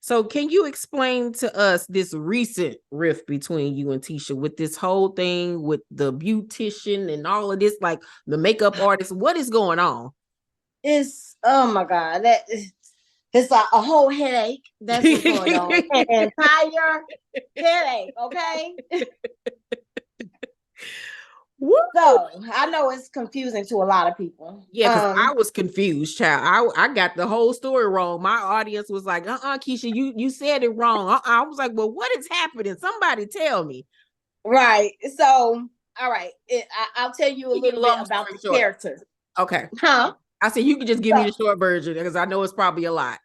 So can you explain to us this recent rift between you and Tisha with this whole thing with the beautician and all of this, like the makeup artist? What is going on? It's, oh my God, it's like a whole headache. That's what's going on. An entire headache, okay? Woo! So I know it's confusing to a lot of people. Yeah, because I was confused, child. I got the whole story wrong. My audience was like, Keisha, you said it wrong. I was like, well, what is happening? Somebody tell me. Right. So, all right. I'll tell you a You get little a bit long about story the short. character. Okay. Huh? I said you could just give me So, the short version because I know it's probably a lot.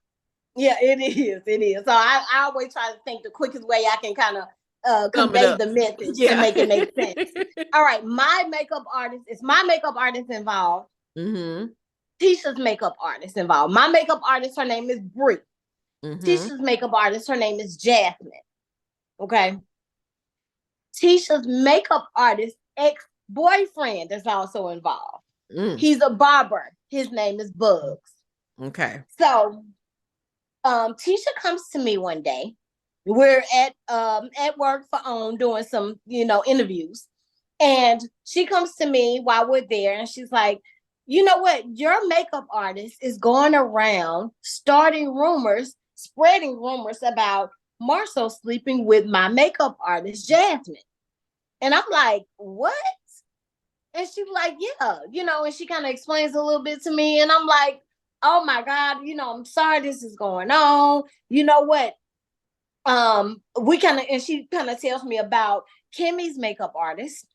yeah, it is. It is. So I always try to think the quickest way I can kind of Sum it convey up. the message to Yeah. make it make sense. All right. My makeup artist is my makeup artist involved. Mm-hmm. Tisha's makeup artist involved. My makeup artist, her name is Brie. Mm-hmm. Tisha's makeup artist, her name is Jasmine. Okay. Tisha's makeup artist ex-boyfriend is also involved. He's a barber. His name is Bugs. Okay. So Tisha comes to me one day. We're at work for OWN doing some, interviews. And she comes to me while we're there and she's like, you know what? Your makeup artist is going around starting rumors, spreading rumors about Marcel sleeping with my makeup artist, Jasmine. And I'm like, what? And she's like, yeah, and she kind of explains a little bit to me. And I'm like, oh my God, I'm sorry this is going on. You know what? And she kind of tells me about Kimmy's makeup artist,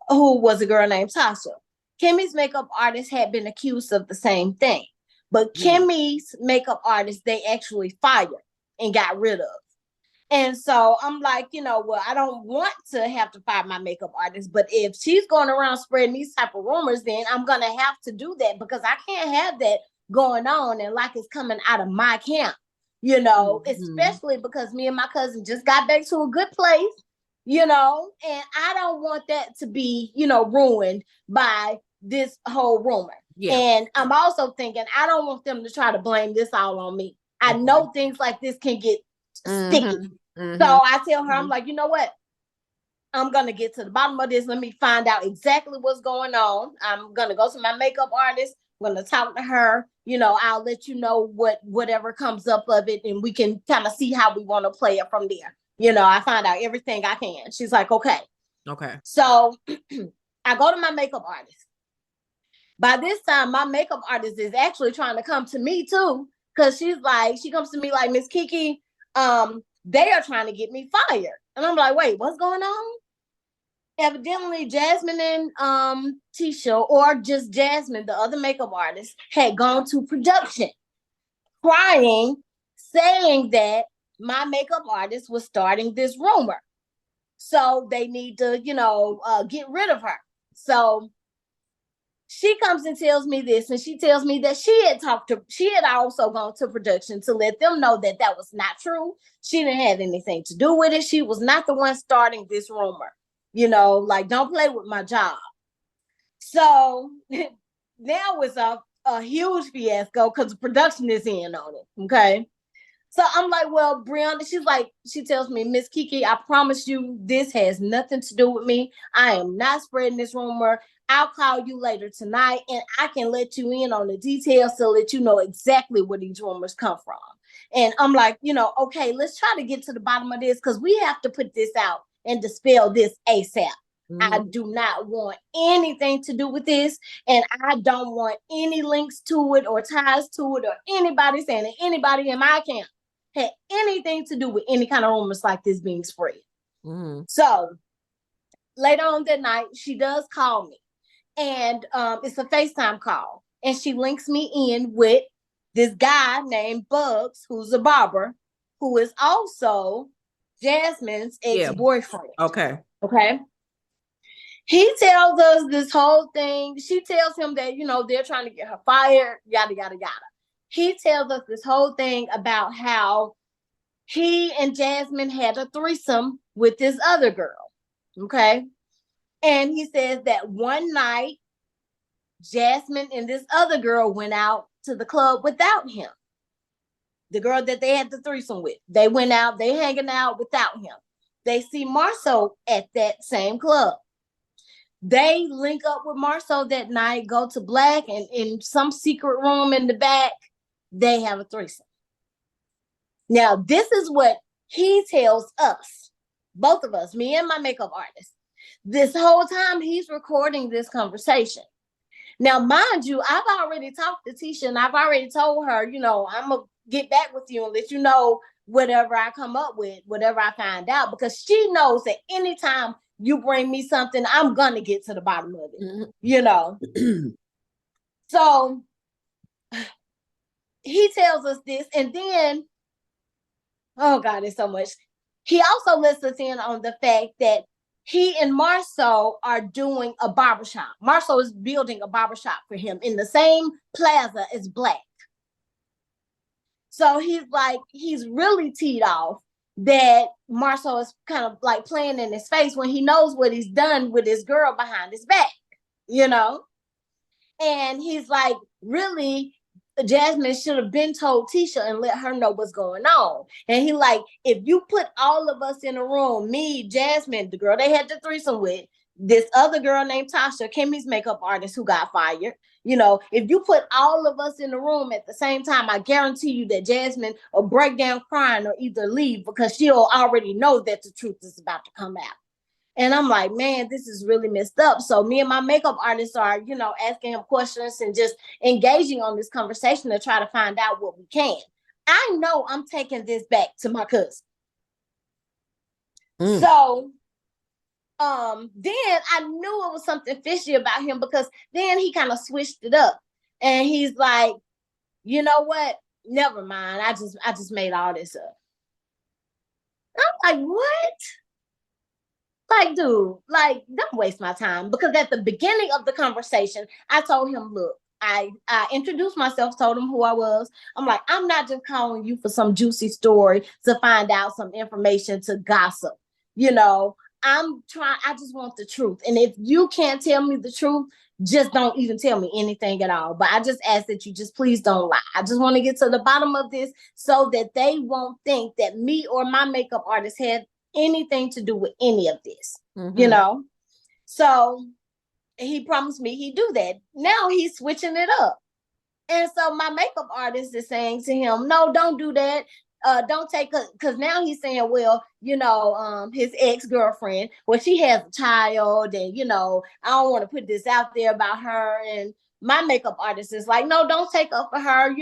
who was a girl named Tasha. Kimmy's makeup artist had been accused of the same thing. But Kimmy's makeup artist, they actually fired and got rid of. And so I'm like, well, I don't want to have to fire my makeup artist, but if she's going around spreading these type of rumors, then I'm going to have to do that because I can't have that going on and like it's coming out of my camp, especially because me and my cousin just got back to a good place, and I don't want that to be, ruined by this whole rumor. Yeah. And I'm also thinking, I don't want them to try to blame this all on me. I know things like this can get sticky. So I tell her, I'm like, you know what? I'm going to get to the bottom of this. Let me find out exactly what's going on. I'm going to go to my makeup artist. I'm going to talk to her. I'll let you know whatever comes up of it. And we can kind of see how we want to play it from there. I find out everything I can. She's like, okay. Okay. So I go to my makeup artist. By this time, my makeup artist is actually trying to come to me too. Because she comes to me like, Miss Keke, they are trying to get me fired. And I'm like, wait, what's going on? Evidently, Jasmine and Tisha, or just Jasmine, the other makeup artist, had gone to production crying, saying that my makeup artist was starting this rumor. So they need to, get rid of her. So she comes and tells me this, and she tells me that she had also gone to production to let them know that that was not true. She didn't have anything to do with it. She was not the one starting this rumor. Don't play with my job. So now it's a huge fiasco because the production is in on it. Okay. So I'm like, well, Brianna, she tells me, Miss Keke, I promise you this has nothing to do with me. I am not spreading this rumor. I'll call you later tonight and I can let you in on the details to let you know exactly where these rumors come from. And I'm like, okay, let's try to get to the bottom of this because we have to put this out and dispel this ASAP. I do not want anything to do with this, and I don't want any links to it or ties to it or anybody saying that anybody in my camp had anything to do with any kind of rumors like this being spread. So later on that night, she does call me, and it's a FaceTime call, and she links me in with this guy named Bugs, who's a barber, who is also Jasmine's ex-boyfriend. Okay. He tells us this whole thing. She tells him that, they're trying to get her fired, yada, yada, yada. He tells us this whole thing about how he and Jasmine had a threesome with this other girl. Okay. And he says that one night, Jasmine and this other girl went out to the club without him. the girl that they had the threesome with. They went out, they hanging out without him. They see Marceau at that same club. They link up with Marceau that night, go to Black, and in some secret room in the back, they have a threesome. Now, this is what he tells us, both of us, me and my makeup artist. This whole time he's recording this conversation. Now, mind you, I've already talked to Tisha and I've already told her, I'm going to get back with you and let you know whatever I come up with, whatever I find out, because she knows that anytime you bring me something, I'm going to get to the bottom of it, So he tells us this, and then, oh God, it's so much. He also lets us in on the fact that he and Marceau are doing a barbershop. Marceau is building a barbershop for him in the same plaza as Black. So he's really teed off that Marceau is kind of like playing in his face when he knows what he's done with his girl behind his back, And he's like, really, Jasmine should have been told Tisha and let her know what's going on. And he like, if you put all of us in a room, me, Jasmine, the girl they had the threesome with, this other girl named Tasha, Kimmy's makeup artist who got fired, if you put all of us in the room at the same time, I guarantee you that Jasmine will break down crying or either leave because she'll already know that the truth is about to come out. And I'm like, man, this is really messed up. So me and my makeup artists are, asking him questions and just engaging on this conversation to try to find out what we can. I know I'm taking this back to my cousin. So then I knew it was something fishy about him because then he kind of switched it up. And he's like, you know what? Never mind. I just made all this up. I'm like, what? Like, dude, like, don't waste my time. Because at the beginning of the conversation, I told him, look, I introduced myself, told him who I was. I'm like, I'm not just calling you for some juicy story to find out some information to gossip. I just want the truth. And if you can't tell me the truth, just don't even tell me anything at all. But I just ask that you just please don't lie. I just want to get to the bottom of this so that they won't think that me or my makeup artist had anything to do with any of this, So he promised me he'd do that. Now he's switching it up. And so my makeup artist is saying to him, no, don't do that. Don't take it, because now he's saying, well, his ex-girlfriend, well, she has a child, and I don't want to put this out there about her. And my makeup artist is like, no, don't take up for her.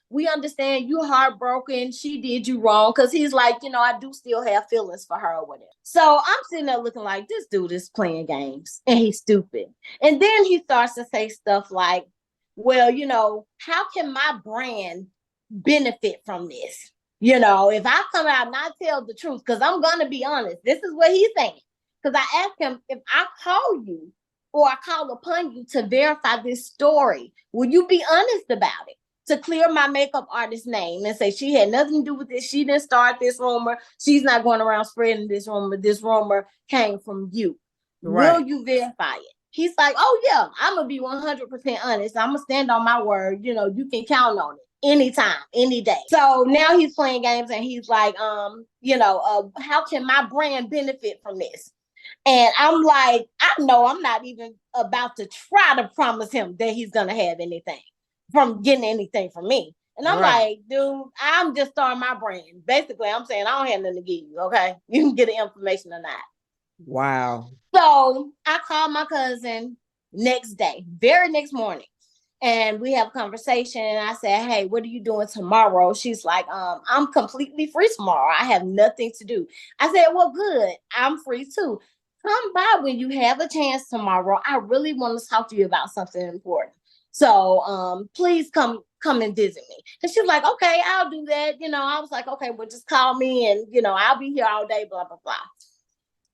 We understand you heartbroken. She did you wrong. Because he's like, I do still have feelings for her or whatever. So I'm sitting there looking like this dude is playing games and he's stupid. And then he starts to say stuff like, well, how can my brand benefit from this? If I come out and I tell the truth, because I'm going to be honest, this is what he's saying. Because I asked him, if I call you or I call upon you to verify this story, will you be honest about it? To clear my makeup artist's name and say she had nothing to do with this. She didn't start this rumor. She's not going around spreading this rumor. This rumor came from you. Right. Will you verify it? He's like, oh, yeah, I'm going to be 100% honest. I'm going to stand on my word. You can count on it. Anytime, any day. So now he's playing games and he's like, how can my brand benefit from this? And I'm like, I know I'm not even about to try to promise him that he's going to have anything from getting anything from me. And I'm like, dude, I'm just starting my brand. Basically, I'm saying I don't have nothing to give you, okay? You can get the information or not. Wow. So I called my cousin next day, very next morning. And we have a conversation and I said, hey, what are you doing tomorrow? She's like, I'm completely free tomorrow. I have nothing to do. I said, well, good. I'm free too. Come by when you have a chance tomorrow. I really want to talk to you about something important. So please come and visit me. And she's like, okay, I'll do that. I was like, okay, well, just call me and, I'll be here all day, blah, blah, blah.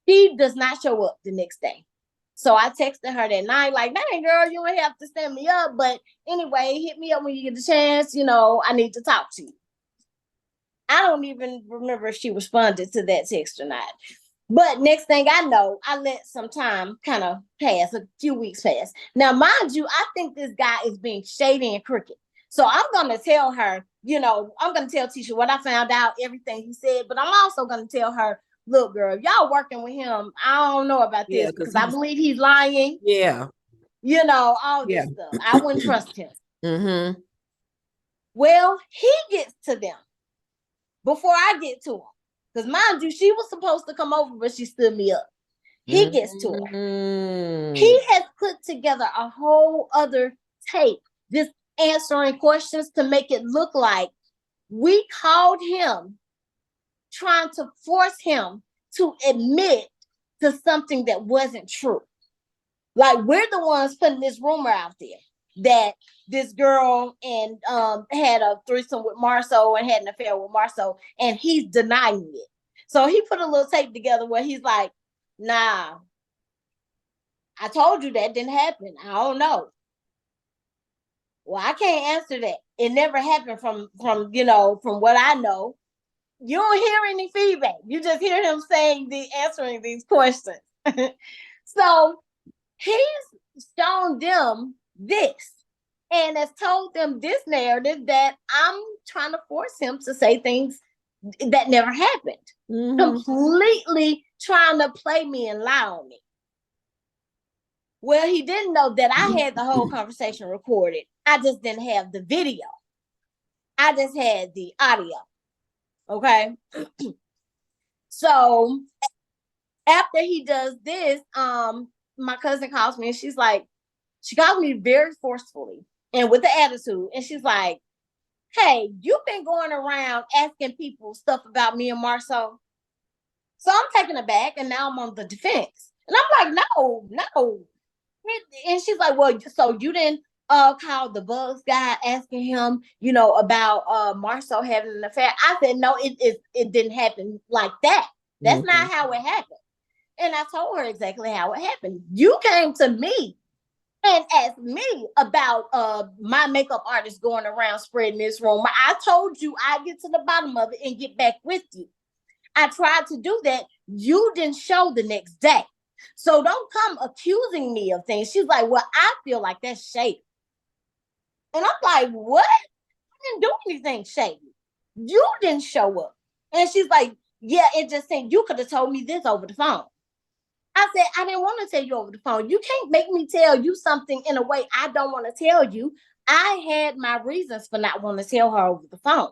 He does not show up the next day. So I texted her that night, like, dang, girl, you ain't have to stand me up. But anyway, hit me up when you get the chance. I need to talk to you. I don't even remember if she responded to that text or not. But next thing I know, I let some time kind of pass, a few weeks pass. Now, mind you, I think this guy is being shady and crooked. So I'm going to tell her, I'm going to tell Tisha what I found out, everything he said, but I'm also going to tell her, look, girl, if y'all working with him, I don't know about this because I believe he's lying. Yeah. All this stuff. I wouldn't trust him. Mm-hmm. Well, he gets to them before I get to him. Because mind you, she was supposed to come over, but she stood me up. He gets to her. He has put together a whole other tape, just answering questions to make it look like we called him trying to force him to admit to something that wasn't true. Like, we're the ones putting this rumor out there that this girl and had a threesome with Marceau and had an affair with Marceau, and he's denying it. So he put a little tape together where he's like, nah, I told you that didn't happen. I don't know. Well, I can't answer that. It never happened from what I know. You don't hear any feedback. You just hear him answering these questions. So he's shown them this and has told them this narrative that I'm trying to force him to say things that never happened. Mm-hmm. Completely trying to play me and lie on me. Well, he didn't know that I had the whole conversation recorded. I just didn't have the video. I just had the audio. Okay. So after he does this, my cousin calls me and she calls me very forcefully and with the attitude. And she's like, hey, you've been going around asking people stuff about me and Marceau. So I'm taken aback and now I'm on the defense. And I'm like, no. And she's like, well, so you didn't call the Bugs guy asking him, about Marceau having an affair? I said, no, it didn't happen like that. That's not how it happened. And I told her exactly how it happened. You came to me and asked me about my makeup artist going around spreading this rumor. I told you I'd get to the bottom of it and get back with you. I tried to do that. You didn't show the next day. So don't come accusing me of things. She's like, well, I feel like that's shady. And I'm like, what? I didn't do anything shady. You didn't show up. And she's like, yeah, it just said you could have told me this over the phone. I said, I didn't want to tell you over the phone. You can't make me tell you something in a way I don't want to tell you. I had my reasons for not wanting to tell her over the phone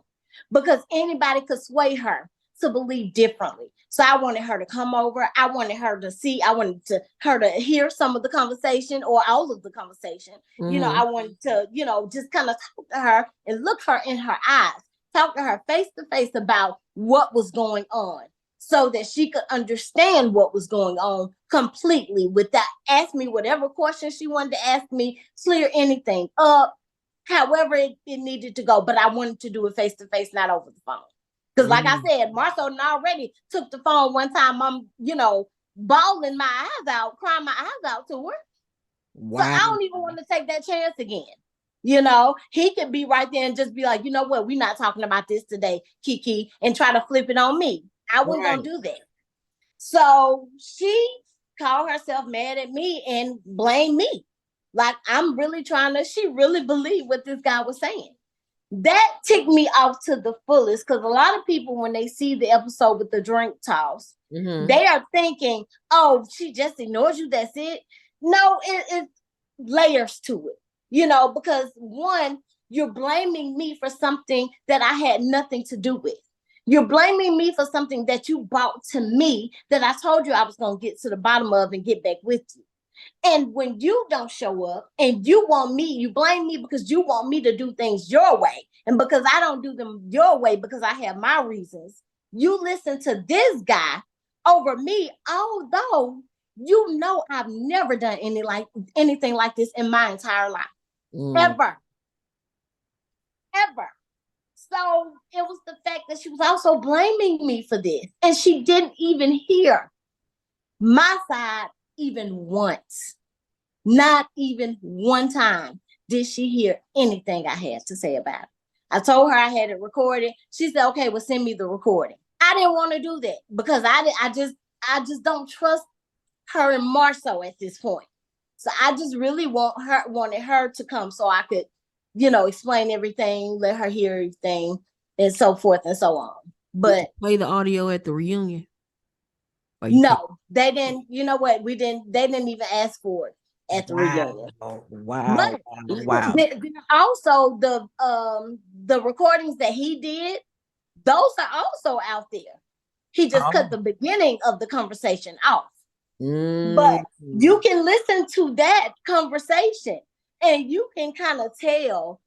because anybody could sway her to believe differently. So I wanted her to come over. I wanted her to see. I wanted her to hear some of the conversation or all of the conversation. Mm-hmm. I wanted to, just kind of talk to her and look her in her eyes, talk to her face to face about what was going on so that she could understand what was going on completely without ask me whatever question she wanted to ask me, clear anything up, however it needed to go. But I wanted to do it face to face, not over the phone. Because like I said, Marceau already took the phone one time. I'm, bawling my eyes out, crying my eyes out to her. Wow. So I don't even want to take that chance again. He could be right there and just be like, you know what? We're not talking about this today, Keke, and try to flip it on me. I wasn't going to do that. So she called herself mad at me and blamed me. Like she really believed what this guy was saying. That ticked me off to the fullest because a lot of people, when they see the episode with the drink toss, they are thinking, oh, she just ignores you. That's it. No, it's layers to it, because one, you're blaming me for something that I had nothing to do with. You're blaming me for something that you brought to me that I told you I was going to get to the bottom of and get back with you. And when you don't show up and you blame me because you want me to do things your way. And because I don't do them your way because I have my reasons, you listen to this guy over me, although I've never done anything like this in my entire life. Ever. So it was the fact that she was also blaming me for this. And she didn't even hear my side even once. Not even one time did she hear anything I had to say about it. I told her I had it recorded. She said, okay, well, send me the recording. I didn't want to do that because I just don't trust her and Marceau at this point. So I just really wanted her to come so I could explain everything, let her hear everything, and so forth and so on. But play the audio at the reunion. No, they didn't. You know what? They didn't even ask for it at the reunion. Wow. Also the recordings that he did, those are also out there. He just cut the beginning of the conversation off. But you can listen to that conversation and you can kind of tell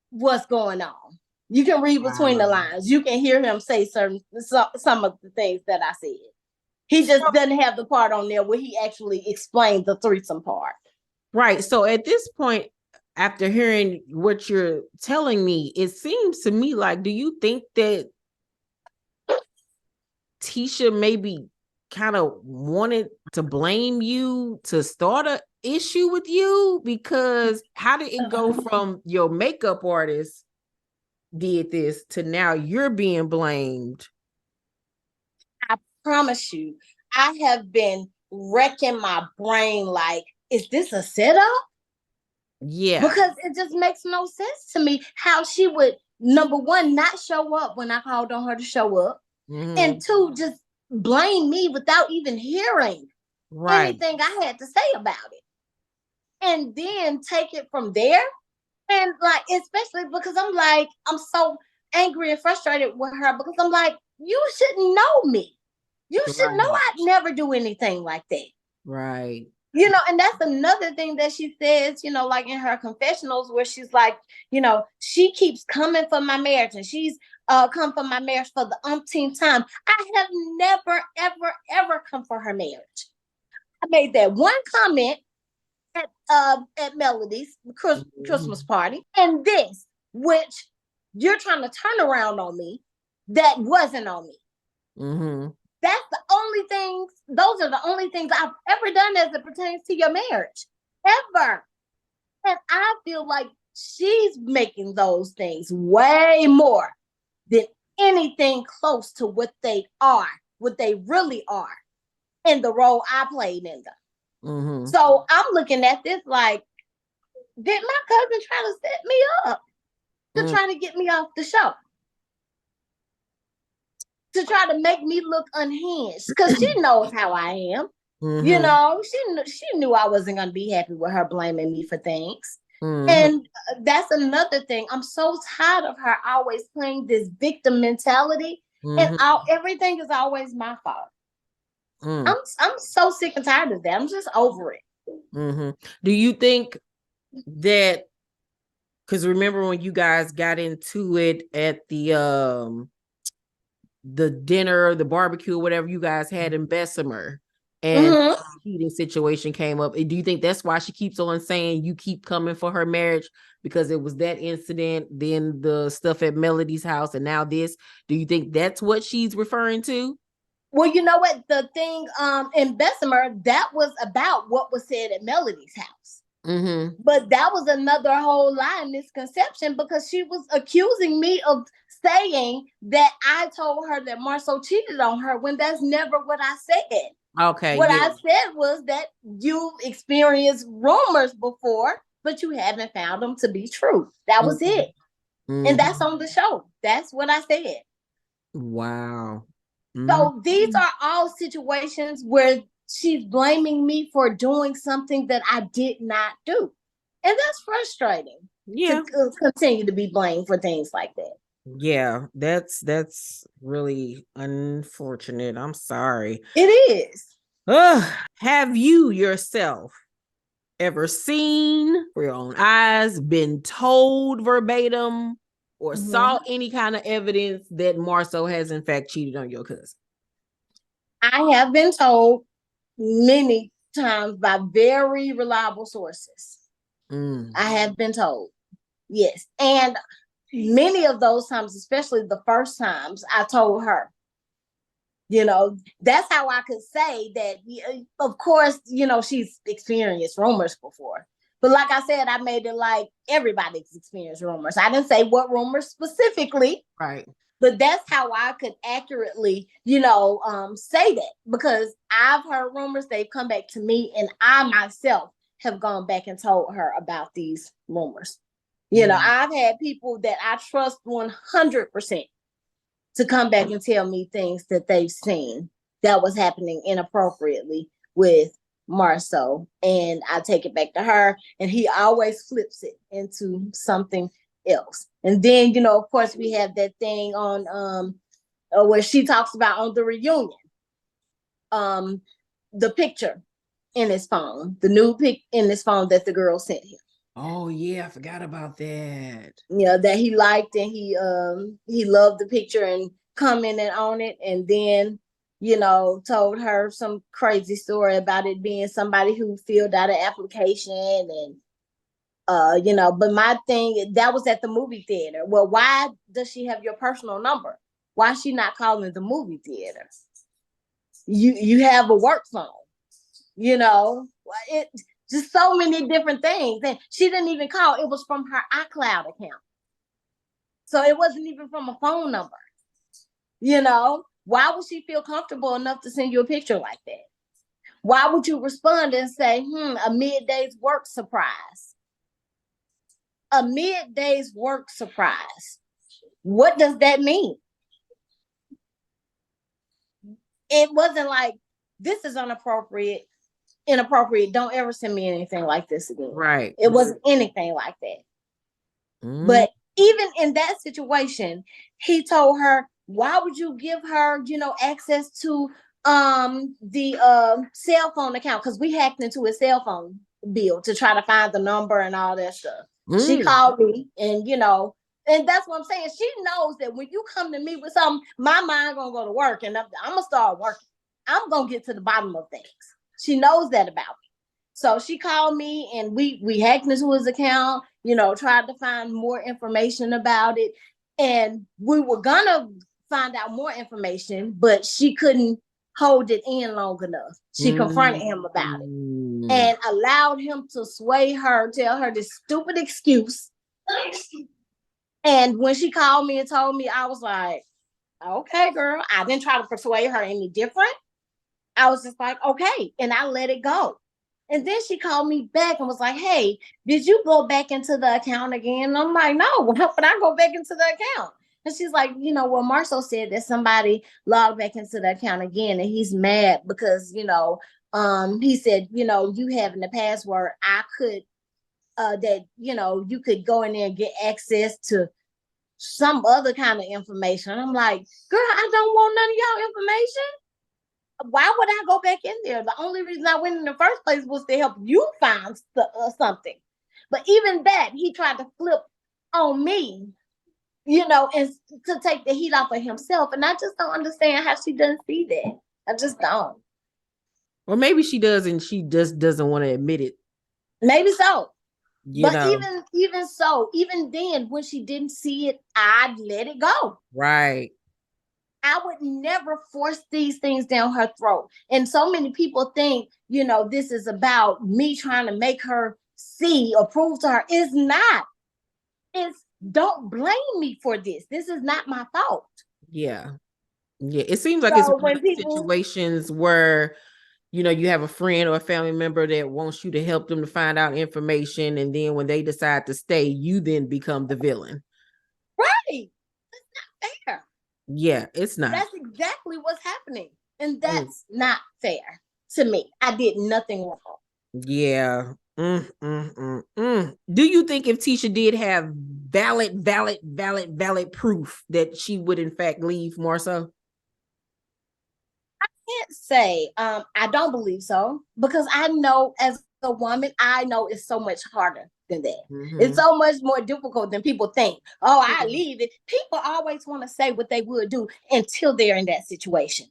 what's going on. You can read between the lines. You can hear him say some of the things that I said. He just doesn't have the part on there where he actually explained the threesome part. Right. So at this point, after hearing what you're telling me, it seems to me like, do you think that Tisha maybe kind of wanted to blame you to start an issue with you? Because how did it go from your makeup artist did this to now you're being blamed? I promise you, I have been wrecking my brain like, is this a setup? Yeah. Because it just makes no sense to me how she would, number one, not show up when I called on her to show up. Mm-hmm. And two, just blame me without even hearing anything I had to say about it. And then take it from there. And like, especially because I'm so angry and frustrated with her because I'm like, you shouldn't know me. You should know I'd never do anything like that. Right. And that's another thing that she says, like in her confessionals where she's like, she keeps coming for my marriage and she's come for my marriage for the umpteenth time. I have never, ever, ever come for her marriage. I made that one comment at Melody's Christmas party, and this, which you're trying to turn around on me, that wasn't on me. Mm-hmm. That's the only things, those are the only things I've ever done as it pertains to your marriage, ever. And I feel like she's making those things way more than anything close to what they really are, in the role I played in them. Mm-hmm. So I'm looking at this like, did my cousin try to set me up to try to get me off the show? To try to make me look unhinged? Because she knows how I am. Mm-hmm. She knew I wasn't going to be happy with her blaming me for things. Mm-hmm. And that's another thing. I'm so tired of her always playing this victim mentality. Mm-hmm. And everything is always my fault. I'm so sick and tired of that. I'm just over it. Mm-hmm. Do you think that, because remember when you guys got into it at the dinner, the barbecue, whatever you guys had in Bessemer, and the heating situation came up, do you think that's why she keeps on saying you keep coming for her marriage? Because it was that incident, then the stuff at Melody's house, and now this? Do you think that's what she's referring to? Well, you know what? The thing in Bessemer, that was about what was said at Melody's house. Mm-hmm. But that was another whole lie misconception because she was accusing me of saying that I told her that Marceau cheated on her when that's never what I said. Okay. What I said was that you've experienced rumors before, but you haven't found them to be true. That was it. Mm-hmm. And that's on the show. That's what I said. Wow. Mm-hmm. So these are all situations where she's blaming me for doing something that I did not do. And that's frustrating. Yeah. To continue to be blamed for things like that. Yeah, that's really unfortunate. I'm sorry. It is. Have you yourself ever seen with your own eyes, been told verbatim, or saw any kind of evidence that Marceau has in fact cheated on your cousin? I have been told many times by very reliable sources. I have been told. Yes. And many of those times, especially the first times, I told her. That's how I could say that, of course, she's experienced rumors before. But like I said, I made it like everybody's experienced rumors. I didn't say what rumors specifically. Right. But that's how I could accurately, say that. Because I've heard rumors, they've come back to me, and I myself have gone back and told her about these rumors. You know, I've had people that I trust 100% to come back and tell me things that they've seen that was happening inappropriately with Marceau. And I take it back to her, and he always flips it into something else. And then, you know, of course, we have that thing on where she talks about on the reunion, the picture in his phone, the new pic in his phone that the girl sent him. Oh yeah, I forgot about that. Yeah, that he liked, and he loved the picture and commented on it, and then, you know, told her some crazy story about it being somebody who filled out an application. And you know, but my thing, that was at the movie theater. Well, why does she have your personal number? Why is she not calling the movie theater? You have a work phone, you know. It just so many different things. And she didn't even call. It was from her iCloud account. So it wasn't even from a phone number. You know, why would she feel comfortable enough to send you a picture like that? Why would you respond and say, a midday's work surprise? A midday's work surprise. What does that mean? It wasn't like, this is inappropriate. Don't ever send me anything like this again. Right. It wasn't anything like that. But even in that situation, he told her, why would you give her, you know, access to the cell phone account? Because we hacked into his cell phone bill to try to find the number and all that stuff. She called me, and, you know, and that's what I'm saying. She knows that when you come to me with something, my mind gonna go to work, and I'm gonna start working. I'm gonna get to the bottom of things. She knows that about me. So she called me, and we hacked into his account, you know, tried to find more information about it. And we were gonna find out more information, but she couldn't hold it in long enough. She confronted him about it and allowed him to sway her, tell her this stupid excuse. And when she called me and told me, I was like, okay, girl. I didn't try to persuade her any different. I was just like, okay. And I let it go. And then she called me back and was like, hey, did you go back into the account again? And I'm like, no, why would I go back into the account? And she's like, you know, well, Marceau said that somebody logged back into the account again, and he's mad because, you know, he said, you know, you having the password, I could, that, you know, you could go in there and get access to some other kind of information. And I'm like, girl, I don't want none of y'all information. Why would I go back in there? The only reason I went in the first place was to help you find something. But even that, he tried to flip on me, you know, and to take the heat off of himself. And I just don't understand how she doesn't see that. I just don't. Or maybe she does, and she just doesn't want to admit it. Maybe so. You know. even so, even then, when she didn't see it, I'd let it go. Right. I would never force these things down her throat. And so many people think, you know, this is about me trying to make her see or prove to her. It's not. It's, don't blame me for this. This is not my fault. Yeah. Yeah. It seems like it's one of those situations where, you know, you have a friend or a family member that wants you to help them to find out information. And then when they decide to stay, you then become the villain. Right. That's not fair. Yeah, it's not. That's exactly what's happening. And that's not fair to me. I did nothing wrong. Yeah. Do you think if Tisha did have valid proof that she would in fact leave Marceau? I can't say. I don't believe so, because I know as a woman, I know it's so much harder than that. It's so much more difficult than people think. Oh, I leave it. People always want to say what they would do until they're in that situation.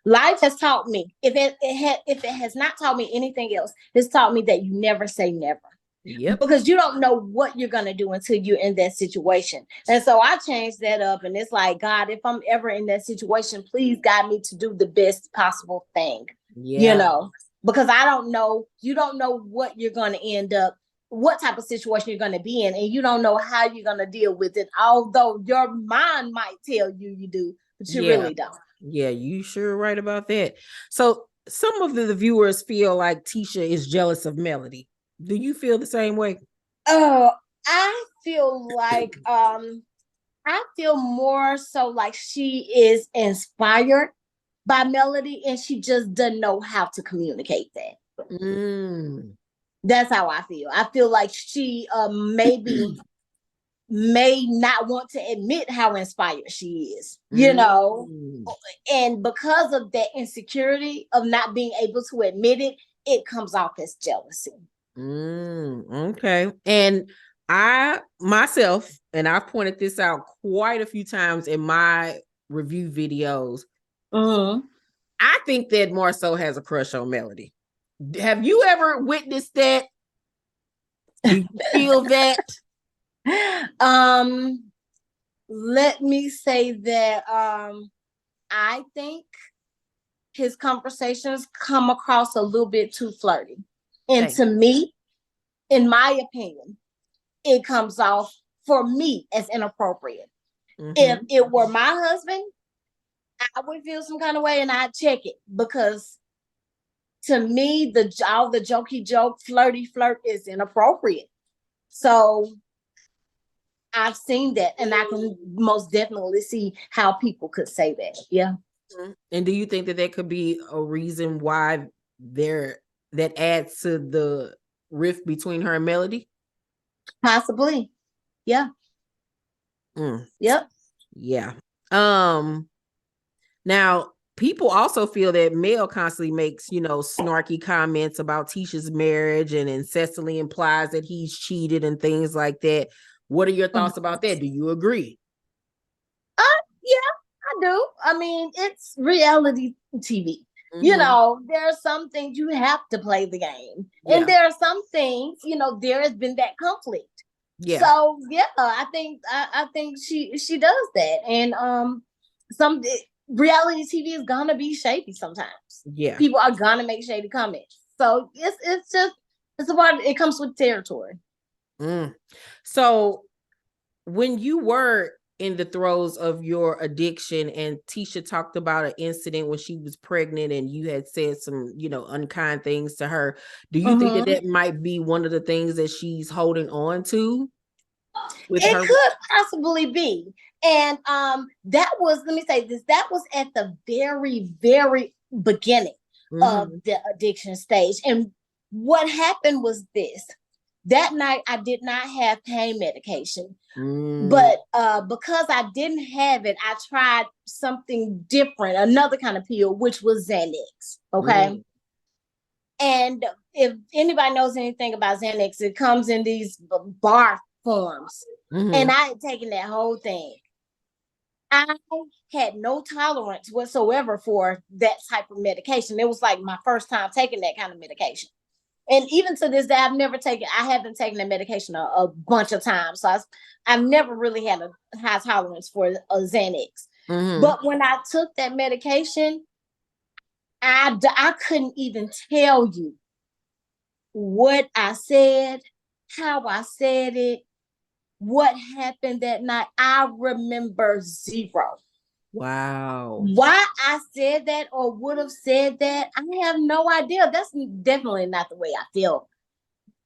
Life has taught me, if it has not taught me anything else, it's taught me that you never say never. Yep. Because you don't know what you're going to do until you're in that situation. And so I changed that up, and it's like, God, if I'm ever in that situation, please guide me to do the best possible thing. Yeah. You know, because I don't know, you don't know what you're going to end up, what type of situation you're going to be in, and you don't know how you're going to deal with it, although your mind might tell you you do, but you really don't. Yeah, you sure right about that. So some of the viewers feel like Tisha is jealous of Melody. Do you feel the same way? I feel like I feel more so like she is inspired by Melody and she just doesn't know how to communicate that. That's how I feel. I feel like she may not want to admit how inspired she is, you know, and because of that insecurity of not being able to admit it, it comes off as jealousy. Okay. And I myself, and I've pointed this out quite a few times in my review videos. I think that Marceau has a crush on Melody. Have you ever witnessed that? Do you feel that? Let me say that I think his conversations come across a little bit too flirty. And to me, in my opinion, it comes off for me as inappropriate. If it were my husband, I would feel some kind of way and I'd check it, because to me, all the jokey joke, flirty flirt is inappropriate. So I've seen that, and I can most definitely see how people could say that. Yeah. And do you think that could be a reason why that adds to the rift between her and Melody? Possibly. Yeah. Yep. Yeah. Now, people also feel that Mel constantly makes, snarky comments about Tisha's marriage and incessantly implies that he's cheated and things like that. What are your thoughts about that? Do you agree? Yeah, I do. I mean, it's reality TV. You know, there are some things you have to play the game. Yeah. And there are some things, there has been that conflict. Yeah. So yeah, I think she does that. And some reality TV is gonna be shady sometimes. Yeah. People are gonna make shady comments. So it's a part, it comes with territory. So when you were in the throes of your addiction and Tisha talked about an incident when she was pregnant and you had said some, unkind things to her, do you think that might be one of the things that she's holding on to? It could possibly be. And that was, let me say this, that was at the very, very beginning of the addiction stage. And what happened was this. That night, I did not have pain medication. But because I didn't have it, I tried something different, another kind of pill, which was Xanax. Okay. And if anybody knows anything about Xanax, it comes in these bar forms. And I had taken that whole thing. I had no tolerance whatsoever for that type of medication. It was like my first time taking that kind of medication. And even to this day, I haven't taken that medication a bunch of times. So I've never really had a high tolerance for a Xanax. But when I took that medication, I couldn't even tell you what I said, how I said it, what happened that night. I remember zero. Wow. Why I said that or would have said that, I have no idea. That's definitely not the way I feel.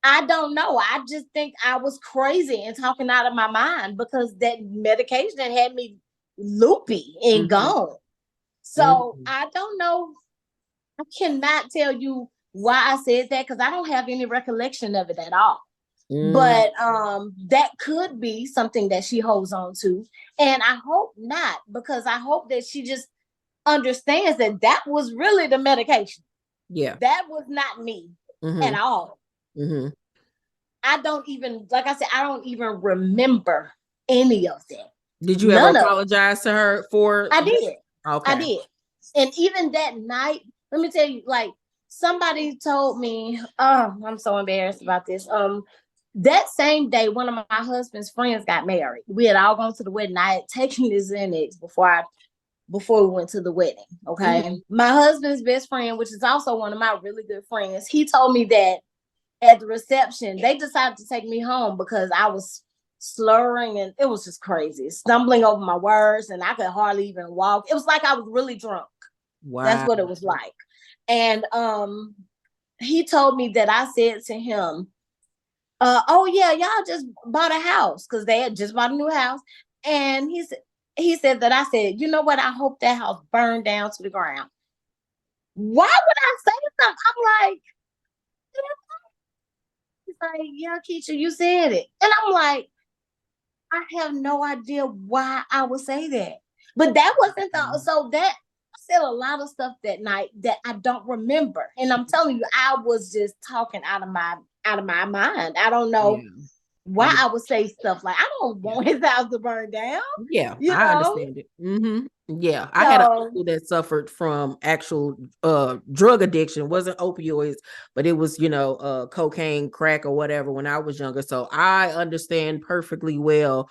I don't know. I just think I was crazy and talking out of my mind because that medication had me loopy and gone. So I don't know. I cannot tell you why I said that because I don't have any recollection of it at all. But that could be something that she holds on to. And I hope not, because I hope that she just understands that was really the medication. Yeah. That was not me at all. I don't even, like I said, I don't even remember any of that. Did you ever apologize to her for? I did. Okay. I did. And even that night, let me tell you, like somebody told me, oh, I'm so embarrassed about this. That same day, one of my husband's friends got married. We had all gone to the wedding. I had taken this Xanax before we went to the wedding. Okay. My husband's best friend, which is also one of my really good friends, he told me that at the reception, they decided to take me home because I was slurring and it was just crazy, stumbling over my words, and I could hardly even walk. It was like I was really drunk. Wow. That's what it was like. And he told me that I said to him, oh yeah, y'all just bought a house, because they had just bought a new house. And he said that I said, you know what? I hope that house burned down to the ground. Why would I say something? I'm like, he's like, yeah, Keisha, you said it. And I'm like, I have no idea why I would say that. But that wasn't so that I said a lot of stuff that night that I don't remember. And I'm telling you, I was just talking out of my mind. I don't know why I would say stuff like, I don't want his house to burn down. Yeah, You I know? understand it. Yeah, I had an uncle that suffered from actual drug addiction. It wasn't opioids, but it was, cocaine, crack, or whatever when I was younger. So I understand perfectly well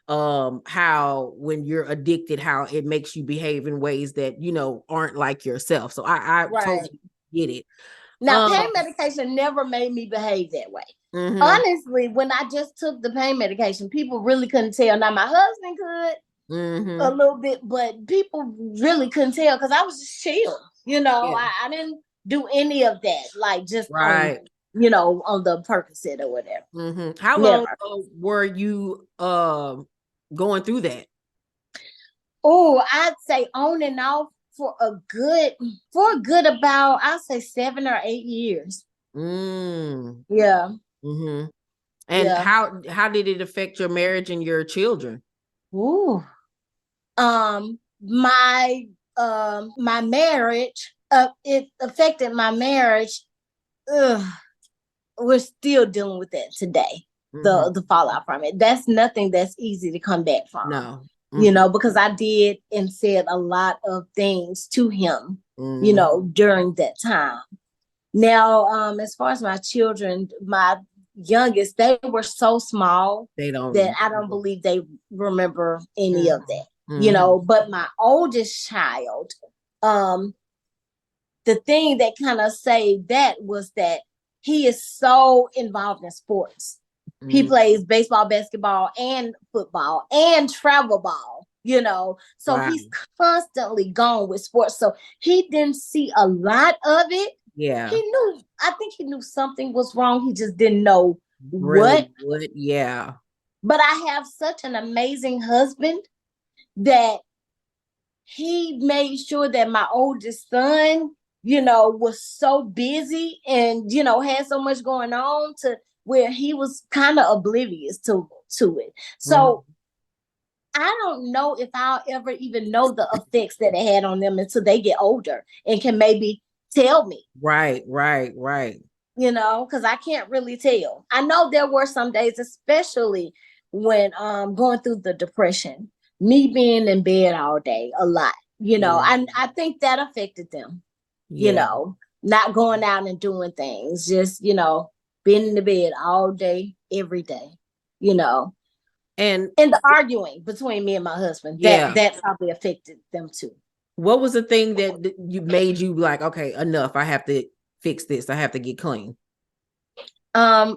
how when you're addicted, how it makes you behave in ways that aren't like yourself. So I totally get it. Now, pain medication never made me behave that way. Honestly, when I just took the pain medication, people really couldn't tell. Now, my husband could a little bit, but people really couldn't tell because I was just chill. I didn't do any of that, like just on the Percocet or whatever. How long were you going through that? Oh, I'd say on and off for a good about, I'd say 7 or 8 years. Yeah. And how did it affect your marriage and your children? Ooh. My marriage, it affected my marriage. We're still dealing with that today. The fallout from it. That's nothing that's easy to come back from. No. Because I did and said a lot of things to him, during that time. Now, as far as my children, my youngest, they were so small that I don't believe they remember any of that. But my oldest child, the thing that kind of saved that was that he is so involved in sports. He plays baseball, basketball, and football, and travel ball, so he's constantly gone with sports. So he didn't see a lot of it. Yeah. I think he knew something was wrong. He just didn't know what. Yeah. But I have such an amazing husband that he made sure that my oldest son, was so busy and, had so much going on to where he was kind of oblivious to it. So I don't know if I'll ever even know the effects that it had on them until they get older and can maybe tell me. Right. Because I can't really tell. I know there were some days, especially when going through the depression, me being in bed all day a lot, I think that affected them, not going out and doing things, just, being in the bed all day, every day, and the arguing between me and my husband, that probably affected them too. What was the thing that you made you like, okay, enough, I have to fix this, I have to get clean? I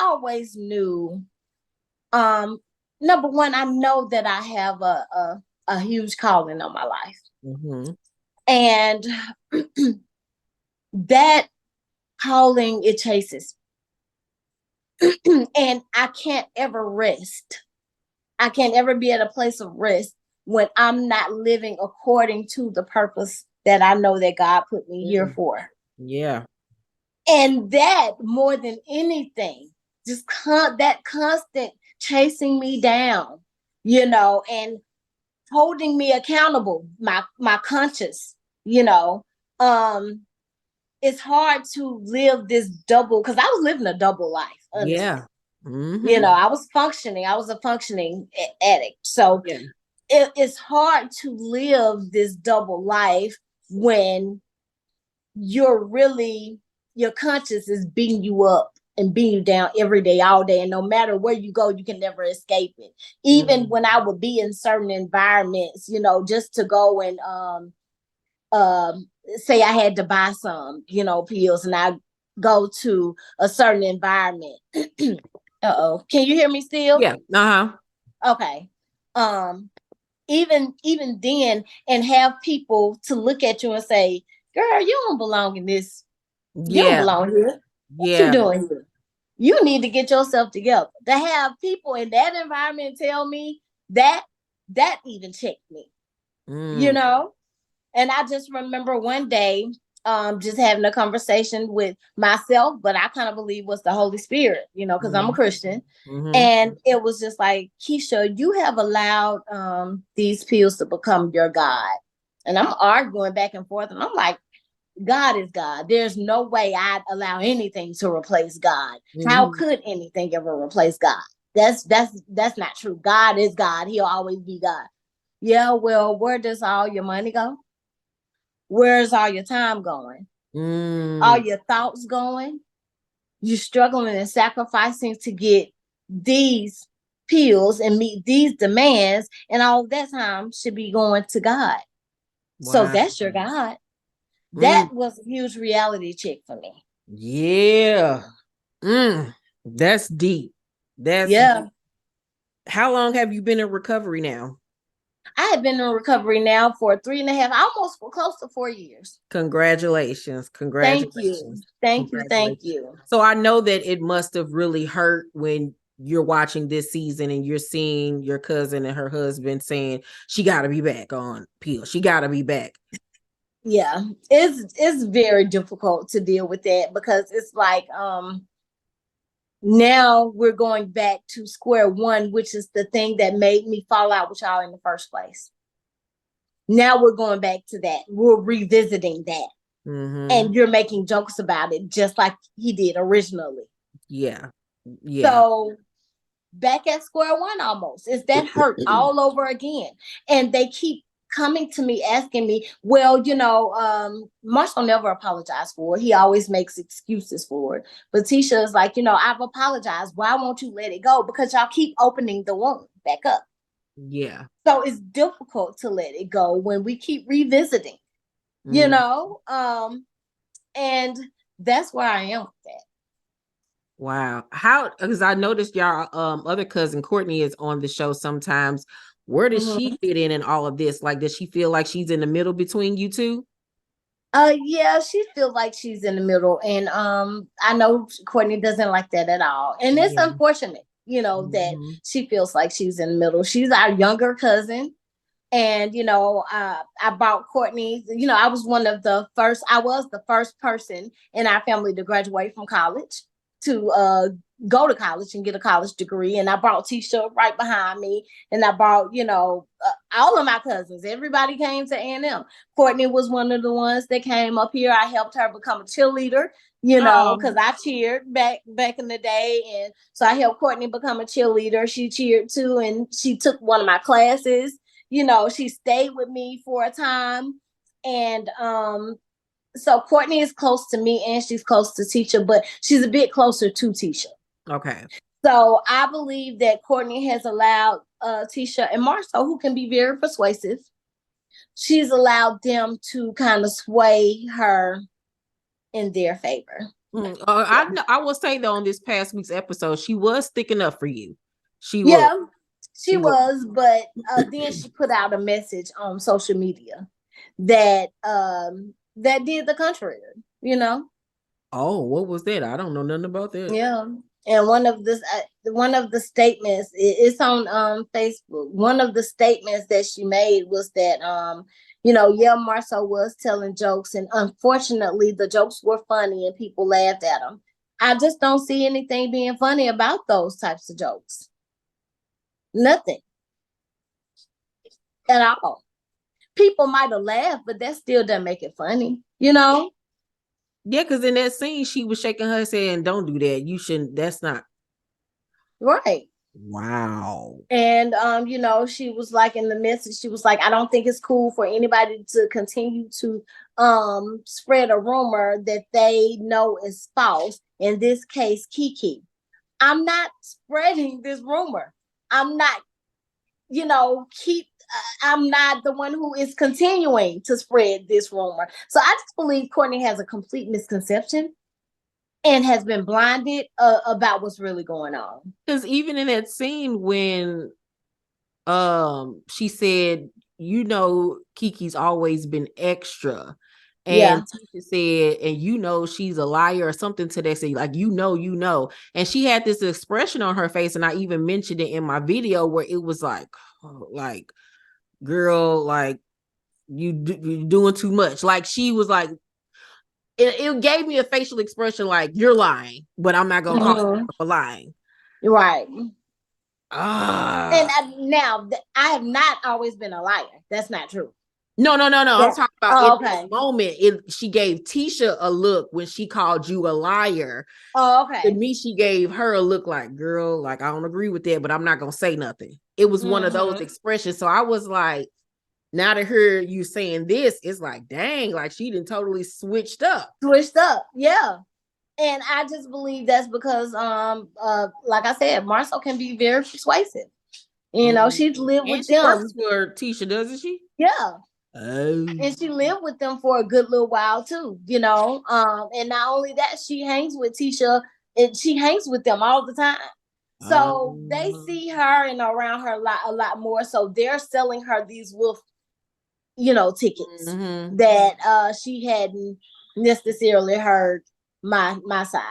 always knew, number one, I know that I have a huge calling on my life. And that calling, it chases. And I can't ever rest. I can't ever be at a place of rest when I'm not living according to the purpose that I know that God put me here for. Yeah. And that, more than anything, just that constant chasing me down, and holding me accountable, my conscience, it's hard to live this double, because I was living a double life. Honestly. Yeah. I was functioning. I was a functioning addict. So it's hard to live this double life when your conscience is beating you up and beating you down every day, all day. And no matter where you go, you can never escape it. Even when I would be in certain environments, just to go and say I had to buy some, pills, and I go to a certain environment. Uh-oh. Can you hear me still? Yeah. Okay. Even then, and have people to look at you and say, girl, you don't belong in this. You don't belong here. What you doing here? You need to get yourself together. To have people in that environment tell me that even checked me, you know? And I just remember one day, just having a conversation with myself, but I kind of believe was the Holy Spirit, you know, because I'm a Christian. And it was just like, Keisha, you have allowed these pills to become your God. And I'm arguing back and forth, and I'm like, God is God. There's no way I'd allow anything to replace God. How could anything ever replace God? That's not true. God is God. He'll always be God. Yeah, well, where does all your money go? Where's all your time going? All your thoughts going? You're struggling and sacrificing to get these pills and meet these demands, and all that time should be going to God. Wow. So that's your God. That was a huge reality check for me. Yeah. That's deep. That's deep. How long have you been in recovery now? I have been in recovery now for 3.5, almost close to 4 years. Congratulations. Congratulations. Thank you. So I know that it must have really hurt when you're watching this season and you're seeing your cousin and her husband saying she got to be back on pills. She got to be back. Yeah, it's very difficult to deal with that, because it's like now we're going back to square one, which is the thing that made me fall out with y'all in the first place. Now we're going back to that. We're revisiting that. And you're making jokes about it just like he did originally. Yeah. So back at square one almost. Is that hurt all over again? And they keep coming to me asking me, well, you know, Marshall never apologized for it. He always makes excuses for it. But Tisha is like, you know, I've apologized. Why won't you let it go? Because y'all keep opening the wound back up. Yeah. So it's difficult to let it go when we keep revisiting, you know? And that's where I am with that. Wow. How, because I noticed y'all other cousin Courtney is on the show sometimes. Where does she fit in all of this? Like, does she feel like she's in the middle between you two? Yeah, she feels like she's in the middle. And I know Courtney doesn't like that at all. And it's unfortunate, you know, that she feels like she's in the middle. She's our younger cousin. And, you know, I brought Courtney, you know, I was the first person in our family to graduate from college, to go to college and get a college degree. And I brought Tisha right behind me. And I brought, you know, all of my cousins. Everybody came to A&M. Courtney was one of the ones that came up here. I helped her become a cheerleader, you know, because I cheered back in the day. And so I helped Courtney become a cheerleader. She cheered too. And she took one of my classes. You know, she stayed with me for a time. And so Courtney is close to me and she's close to Tisha, but she's a bit closer to Tisha. Okay. So I believe that Courtney has allowed Tisha and Marcel, who can be very persuasive, she's allowed them to kind of sway her in their favor. I will say though, on this past week's episode, she was sticking up for you. She was, but then she put out a message on social media that that did the contrary, you know. Oh, what was that? I don't know nothing about that. Yeah. And one of the statements, it's on Facebook. One of the statements that she made was that you know, Marcel was telling jokes, and unfortunately the jokes were funny and people laughed at them. I just don't see anything being funny about those types of jokes. Nothing at all. People might have laughed, but that still doesn't make it funny, you know? Yeah, because in that scene, she was shaking her head and don't do that. You shouldn't, that's not. Right. Wow. And, you know, she was like in the message, she was like, I don't think it's cool for anybody to continue to spread a rumor that they know is false. In this case, Keke. I'm not spreading this rumor. I'm not, you know, I'm not the one who is continuing to spread this rumor. So I just believe Courtney has a complete misconception and has been blinded about what's really going on. Because even in that scene when she said, you know, Kiki's always been extra. And Tisha said, and she's a liar or something to that. Say, like, you know. And she had this expression on her face, and I even mentioned it in my video where it was like, girl, like you're doing too much. Like she was like, it gave me a facial expression like you're lying, but I'm not gonna call you for lying. Right. And now I have not always been a liar. That's not true. No. Yeah. I'm talking about in this moment. She gave Tisha a look when she called you a liar. Oh, okay. To me, she gave her a look like, girl, like I don't agree with that, but I'm not gonna say nothing. It was one of those expressions. So I was like, now to hear you saying this, it's like, dang, like she done totally switched up. Yeah. And I just believe that's because like I said, Marcel can be very persuasive. You know, she's lived with them. She works for Tisha, doesn't she? Yeah. And she lived with them for a good little while too, you know. And not only that, she hangs with Tisha and she hangs with them all the time. So they see her and around her a lot more. So they're selling her these wolf, tickets that she hadn't necessarily heard my side.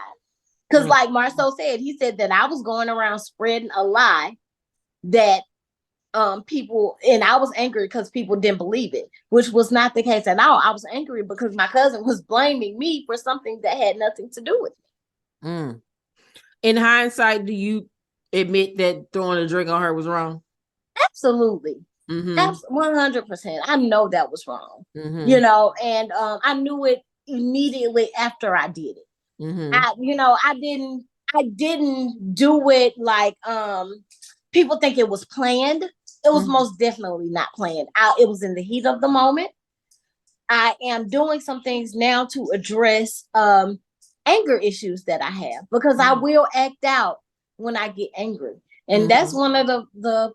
Because like Marceau said, he said that I was going around spreading a lie that people, and I was angry because people didn't believe it, which was not the case at all. I was angry because my cousin was blaming me for something that had nothing to do with me. In hindsight, do you admit that throwing a drink on her was wrong? Absolutely. 100%. I know that was wrong. And I knew it immediately after I did it. I didn't do it like people think it was planned. It was most definitely not planned. It was in the heat of the moment. I am doing some things now to address anger issues that I have, because I will act out when I get angry. And that's one of the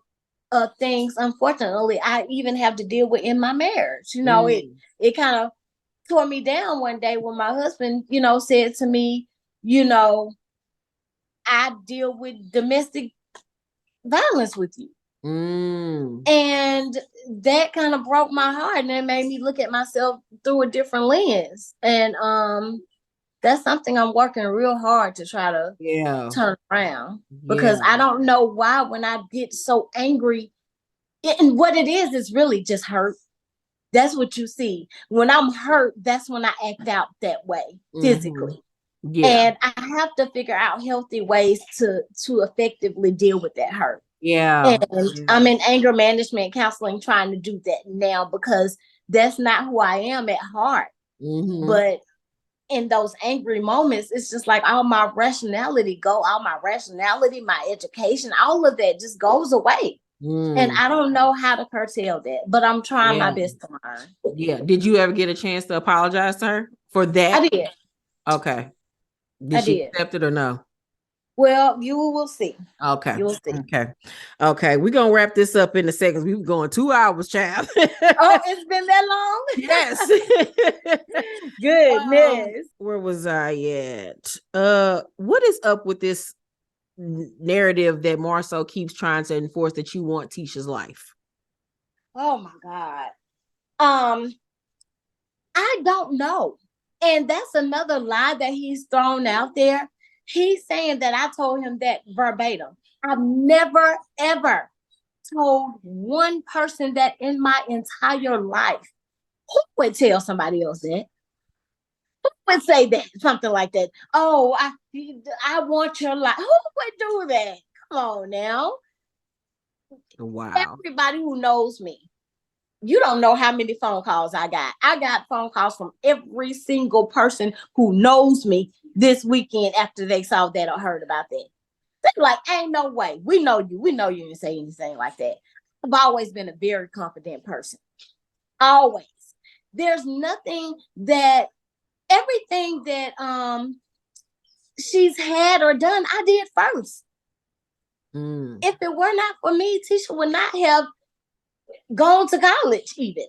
things, unfortunately, I even have to deal with in my marriage. It kind of tore me down one day when my husband, said to me, I deal with domestic violence with you. And that kind of broke my heart, and it made me look at myself through a different lens. And that's something I'm working real hard to try to turn around, because I don't know why when I get so angry, and what it is really just hurt. That's what you see. When I'm hurt, that's when I act out that way physically. And I have to figure out healthy ways to effectively deal with that hurt. And I'm in anger management counseling trying to do that now, because that's not who I am at heart. But in those angry moments, it's just like all my rationality, my education, all of that just goes away. And I don't know how to curtail that, but I'm trying my best to learn. Did you ever get a chance to apologize to her for that? I did. Okay. Did she accept it or no? Well, you will see. Okay. You'll see. Okay. We're going to wrap this up in a second. We've been going 2 hours, child. Oh, it's been that long? Yes. Goodness. Where was I at? What is up with this narrative that Marceau keeps trying to enforce, that you want Tisha's life? Oh my God. I don't know. And that's another lie that he's thrown out there. He's saying that I told him that verbatim. I've never, ever told one person that in my entire life. Who would tell somebody else that? Who would say that? Something like that. Oh, I want your life. Who would do that? Come on now. Wow. Everybody who knows me, you don't know how many phone calls I got. I got phone calls from every single person who knows me this weekend after they saw that or heard about that. They're like, ain't no way. We know you. We know you didn't say anything like that. I've always been a very confident person. Always. There's nothing that, everything that she's had or done, I did first. If it were not for me, Tisha would not have gone to college even,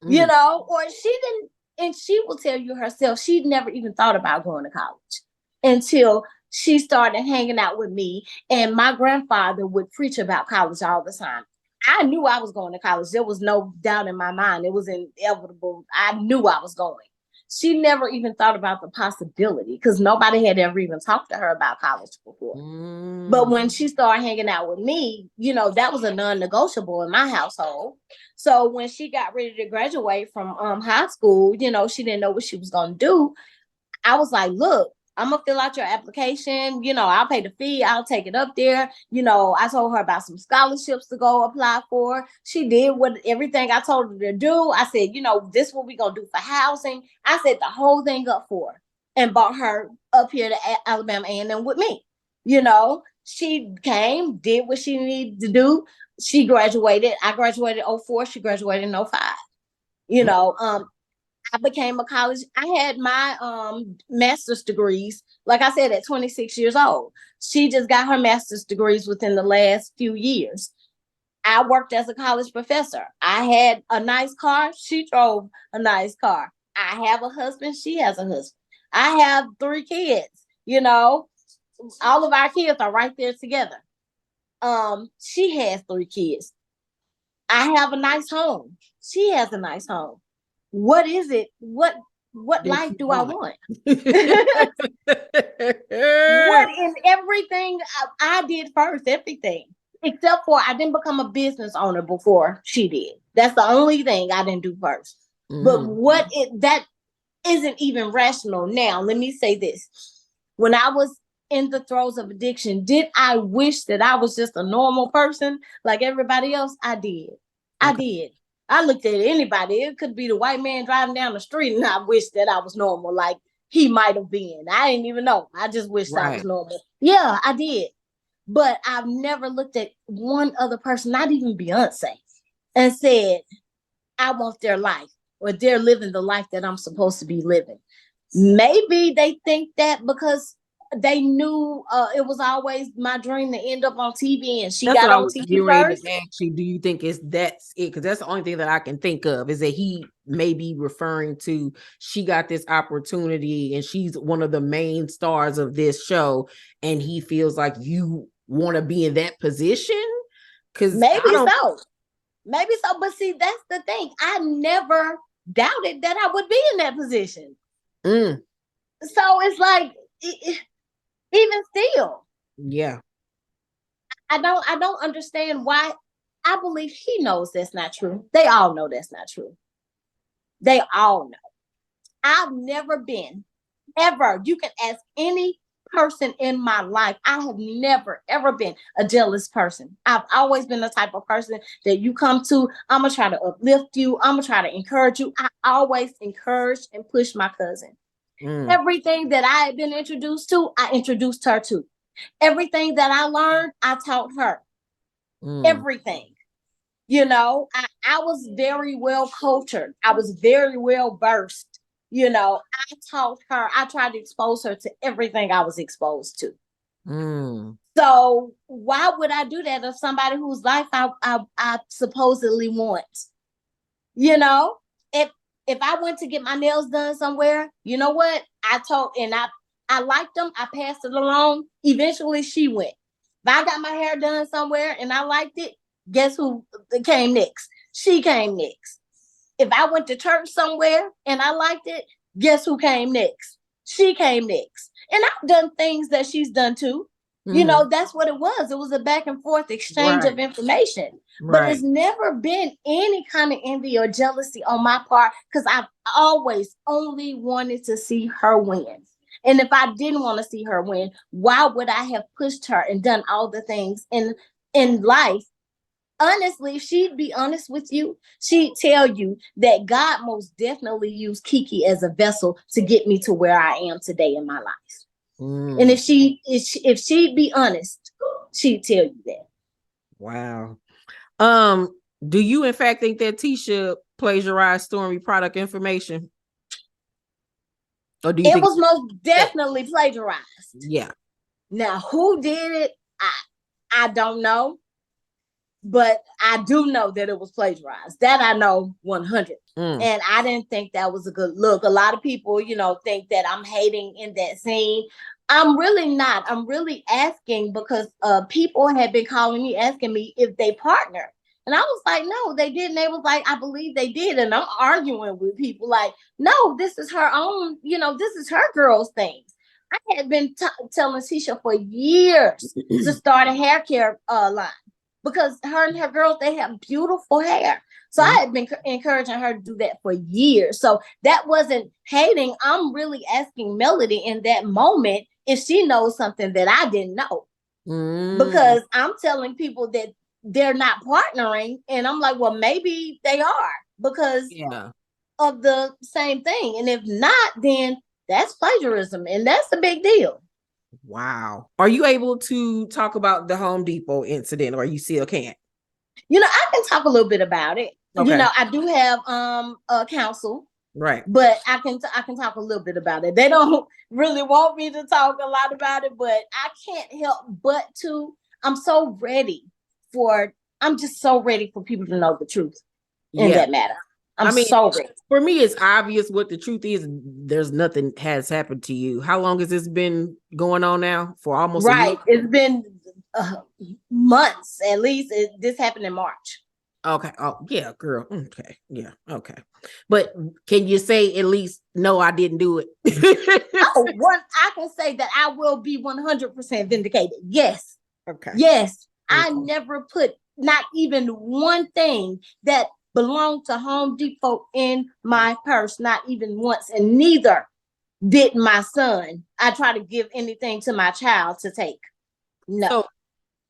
or she didn't. And she will tell you herself, she'd never even thought about going to college until she started hanging out with me. And my grandfather would preach about college all the time. I knew I was going to college. There was no doubt in my mind. It was inevitable. I knew I was going. she never even thought about the possibility because nobody had ever even talked to her about college before. But when she started hanging out with me, you know, that was a non-negotiable in my household. So when she got ready to graduate from high school, you know, she didn't know what she was going to do. I was like, look, I'm going to fill out your application. You know, I'll pay the fee. I'll take it up there. You know, I told her about some scholarships to go apply for. She did everything I told her to do. I said, you know, this is what we're going to do for housing. I set the whole thing up for her and brought her up here to Alabama A&M with me. You know, she came, did what she needed to do. She graduated. I graduated in 2004. She graduated in 2005. You know, I became a college. I had my master's degrees, like I said, at 26 years old. She just got her master's degrees within the last few years. I worked as a college professor. I had a nice car. She drove a nice car. I have a husband. She has a husband. I have 3 kids. You know, all of our kids are right there together. She has 3 kids. I have a nice home. She has a nice home. What is it? What life do I want? What in everything I did first, everything. Except for I didn't become a business owner before she did. That's the only thing I didn't do first. But that isn't even rational. Now, let me say this. When I was in the throes of addiction, did I wish that I was just a normal person like everybody else? I did. I did. I looked at anybody. It could be the white man driving down the street, and I wish that I was normal, like he might have been. I didn't even know. I just wished I was normal. Yeah, I did. But I've never looked at one other person, not even Beyonce, and said, I want their life, or they're living the life that I'm supposed to be living. Maybe they think that because they knew it was always my dream to end up on TV, and she got on TV first. Actually, do you think that's it? Because that's the only thing that I can think of is that he may be referring to she got this opportunity and she's one of the main stars of this show, and he feels like you want to be in that position. Because maybe so. But see, that's the thing. I never doubted that I would be in that position. So it's like, even still, yeah, I don't understand why. I believe he knows that's not true. They all know that's not true. They all know. I've never been, ever. You can ask any person in my life. I have never, ever been a jealous person. I've always been the type of person that you come to, I'm going to try to uplift you. I'm going to try to encourage you. I always encourage and push my cousin. Everything that I had been introduced to, I introduced her to. Everything that I learned, I taught her. Everything. You know, I was very well cultured. I was very well versed. You know, I taught her. I tried to expose her to everything I was exposed to. So why would I do that of somebody whose life I supposedly want? You know, if I went to get my nails done somewhere, you know what? I liked them. I passed it along. Eventually she went. If I got my hair done somewhere and I liked it, guess who came next? She came next. If I went to church somewhere and I liked it, guess who came next? She came next. And I've done things that she's done too. You know, that's what it was. It was a back and forth exchange of information. But it's never been any kind of envy or jealousy on my part because I've always only wanted to see her win. And if I didn't want to see her win, why would I have pushed her and done all the things in life? Honestly, if she'd be honest with you, she'd tell you that God most definitely used Keke as a vessel to get me to where I am today in my life. And if she'd be honest, she'd tell you that. Wow. Do you in fact think that Tisha plagiarized Stormy product information? Or do you think it was most definitely plagiarized? Yeah. Now, who did it? I don't know. But I do know that it was plagiarized. That I know 100. And I didn't think that was a good look. A lot of people, you know, think that I'm hating in that scene. I'm really not. I'm really asking because people have been calling me, asking me if they partner. And I was like, no, they didn't. They was like, I believe they did. And I'm arguing with people like, no, this is her own, this is her girl's things. I had been telling Tisha for years to start a hair care line because her and her girls, they have beautiful hair. So I had been encouraging her to do that for years. So that wasn't hating. I'm really asking Melody in that moment if she knows something that I didn't know. Because I'm telling people that they're not partnering. And I'm like, well, maybe they are because of the same thing. And if not, then that's plagiarism. And that's a big deal. Wow. Are you able to talk about the Home Depot incident, or you still can't? I can talk a little bit about it. Okay. I do have a counsel. Right. But I can talk a little bit about it. They don't really want me to talk a lot about it, but I can't help but to. I'm just so ready for people to know the truth in that matter. So ready. For me, it's obvious what the truth is. There's nothing has happened to you. How long has this been going on now? For almost a year? It's been months at least. This happened in March. Okay. Oh, yeah, girl. Okay. Yeah. Okay. But can you say at least, no, I didn't do it? I can say that I will be 100% vindicated. Yes. Okay. Yes. Okay. I never put not even one thing that belonged to Home Depot in my purse, not even once. And neither did my son. I try to give anything to my child to take. No. So,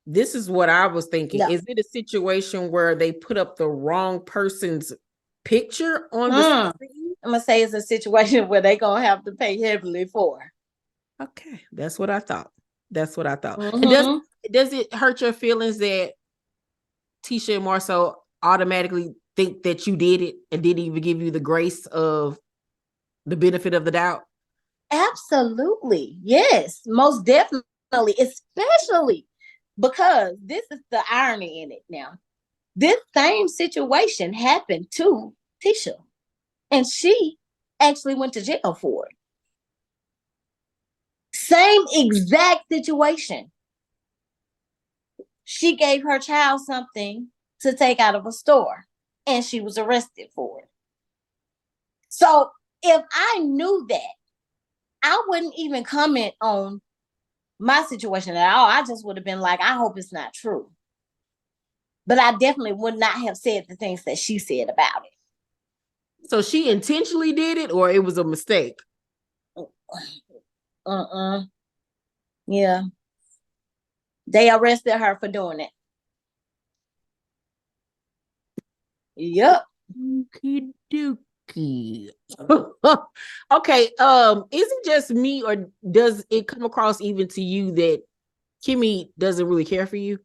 this is what I was thinking. No. Is it a situation where they put up the wrong person's picture on the screen? I'm going to say it's a situation where they're going to have to pay heavily for. Okay. That's what I thought. And does it hurt your feelings that Tisha and Marcel automatically think that you did it and didn't even give you the grace of the benefit of the doubt? Absolutely. Yes, most definitely. Especially because this is the irony in it now. This same situation happened to Tisha, and she actually went to jail for it. Same exact situation. She gave her child something to take out of a store, and she was arrested for it. So if I knew that, I wouldn't even comment on my situation at all. I just would have been like, I hope it's not true. But I definitely would not have said the things that she said about it. So she intentionally did it, or it was a mistake? Yeah. They arrested her for doing it. Yep. Okay. Is it just me, or does it come across even to you that Kimmy doesn't really care for you?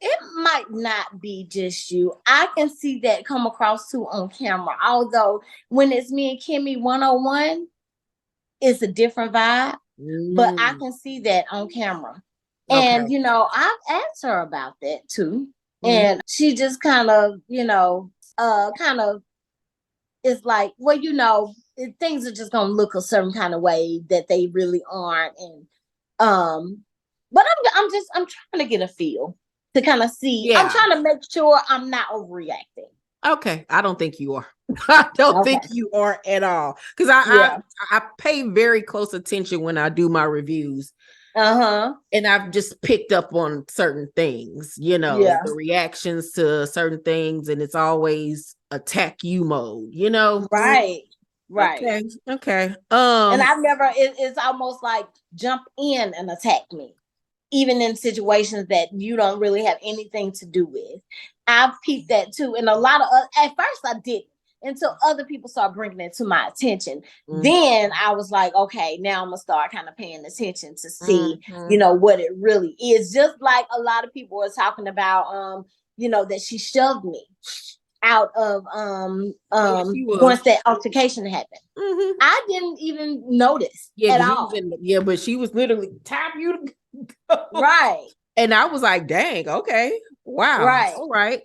It might not be just you. I can see that come across too on camera. Although when it's me and Kimmy 101, it's a different vibe. But I can see that on camera. Okay. And I've asked her about that too. And she just kind of, is like, well, things are just gonna look a certain kind of way that they really aren't. And but I'm trying to get a feel to kind of see. Yeah. I'm trying to make sure I'm not overreacting. Okay. I don't think you are. I don't think you are at all. Because I pay very close attention when I do my reviews. And I've just picked up on certain things, the reactions to certain things, and it's always attack you mode, Right. Okay. And I've never, it's almost like jump in and attack me, even in situations that you don't really have anything to do with. I've peeped that too. And a lot of, at first I didn't, until other people start bringing it to my attention. Then I was like, okay, now I'm gonna start kind of paying attention to see, what it really is. Just like a lot of people are talking about, that she shoved me out of once that altercation happened. I didn't even notice at all. But she was literally tapping you to go. Right. And I was like, dang, okay. Wow. Right. All right.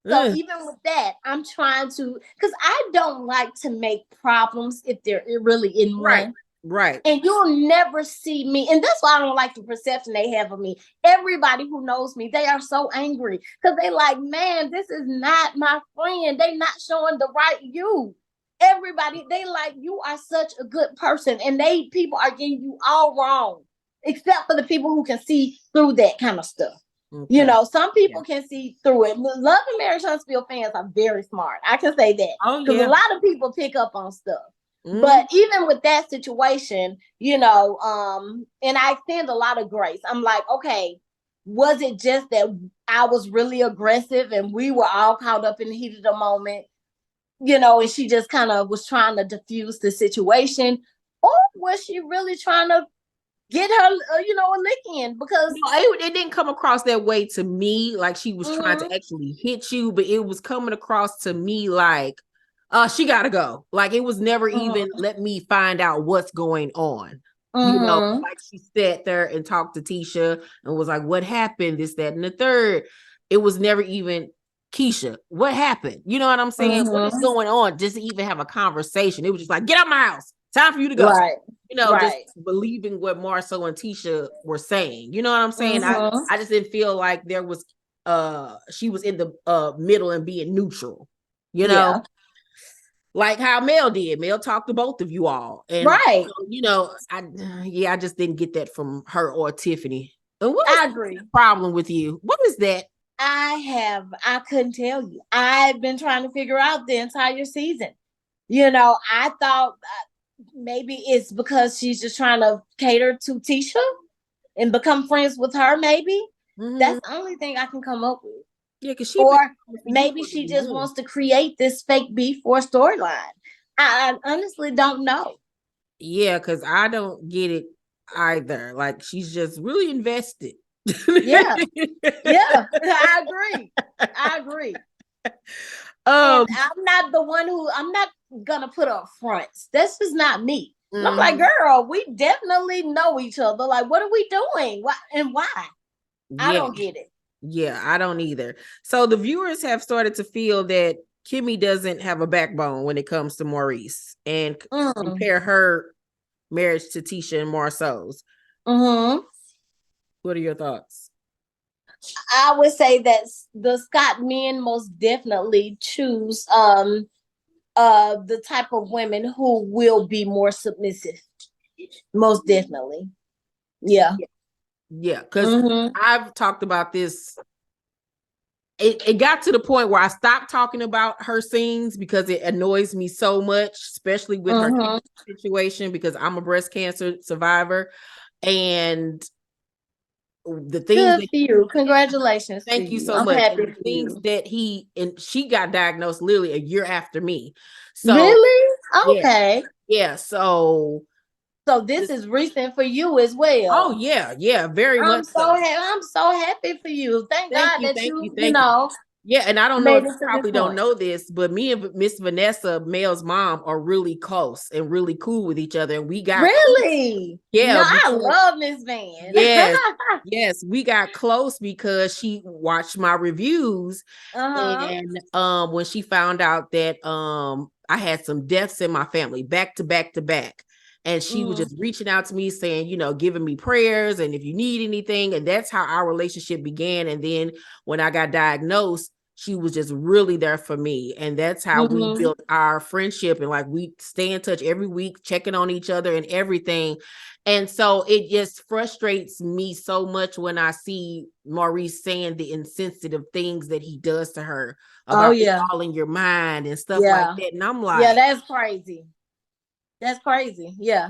So even with that, I'm trying to, because I don't like to make problems if they're really in one. Right. And you'll never see me. And that's why I don't like the perception they have of me. Everybody who knows me, they are so angry because they like, man, this is not my friend. They not showing the right you. Everybody, they like, you are such a good person. And people are getting you all wrong, except for the people who can see through that kind of stuff. Okay. You know, some people can see through it. Love and Marriage Huntsville fans are very smart. I can say that. Oh, because a lot of people pick up on stuff. Mm-hmm. But even with that situation, you know, and I extend a lot of grace. I'm like, okay, was it just that I was really aggressive and we were all caught up in the heat of the moment, you know, and she just kind of was trying to diffuse the situation? Or was she really trying to get her, you know, a lick in? Because it didn't come across that way to me, like she was trying to actually hit you, but it was coming across to me like, she gotta go. Like it was never even let me find out what's going on. You know, like she sat there and talked to Tisha and was like, what happened? This, that, and the third. It was never even, Keisha, what happened? You know what I'm saying? What is going on? Just to even have a conversation. It was just like, get out of my house. Time for you to go. Right. You know, just believing what Marceau and Tisha were saying. You know what I'm saying? I just didn't feel like there was she was in the middle and being neutral. You know? Like how Mel did. Mel talked to both of you all. And you know, I just didn't get that from her or Tiffany. And I agree. The problem with you? What is that? I couldn't tell you. I've been trying to figure out the entire season. You know, I thought maybe it's because she's just trying to cater to Tisha and become friends with her, maybe. That's the only thing I can come up with. Yeah, because she, or maybe she just wants to create this fake beef for a storyline. I honestly don't know. Yeah, because I don't get it either. Like she's just really invested. Yeah, I agree. And I'm not the one I'm not gonna put up fronts. That's just not me. I'm like, girl, we definitely know each other. Like, what are we doing? Why and why? I don't get it. Yeah, I don't either. So the viewers have started to feel that Kimmy doesn't have a backbone when it comes to Maurice and compare her marriage to Tisha and Marceau's. What are your thoughts? I would say that the Scott men most definitely choose the type of women who will be more submissive. Most definitely. Yeah, because I've talked about this. It got to the point where I stopped talking about her scenes because it annoys me so much, especially with her situation, because I'm a breast cancer survivor. And the things good for you. Congratulations. Thank you so much. Happy the things that she got diagnosed literally a year after me. So really? Okay. Yeah. So this is recent for you as well. Oh yeah, very much. I'm so happy for you. Thank God that you know. Yeah, and I don't know if you probably don't know this, but me and Miss Vanessa, Mel's mom, are really close and really cool with each other. And we got really, yeah. I love Miss Van. Yes, we got close because she watched my reviews, and when she found out that I had some deaths in my family back to back to back. And she was just reaching out to me saying, you know, giving me prayers and if you need anything. And that's how our relationship began. And then when I got diagnosed, she was just really there for me. And that's how we built our friendship. And like we stay in touch every week, checking on each other and everything. And so it just frustrates me so much when I see Maurice saying the insensitive things that he does to her about all in your mind and stuff like that. And I'm like, yeah, that's crazy. That's crazy. Yeah.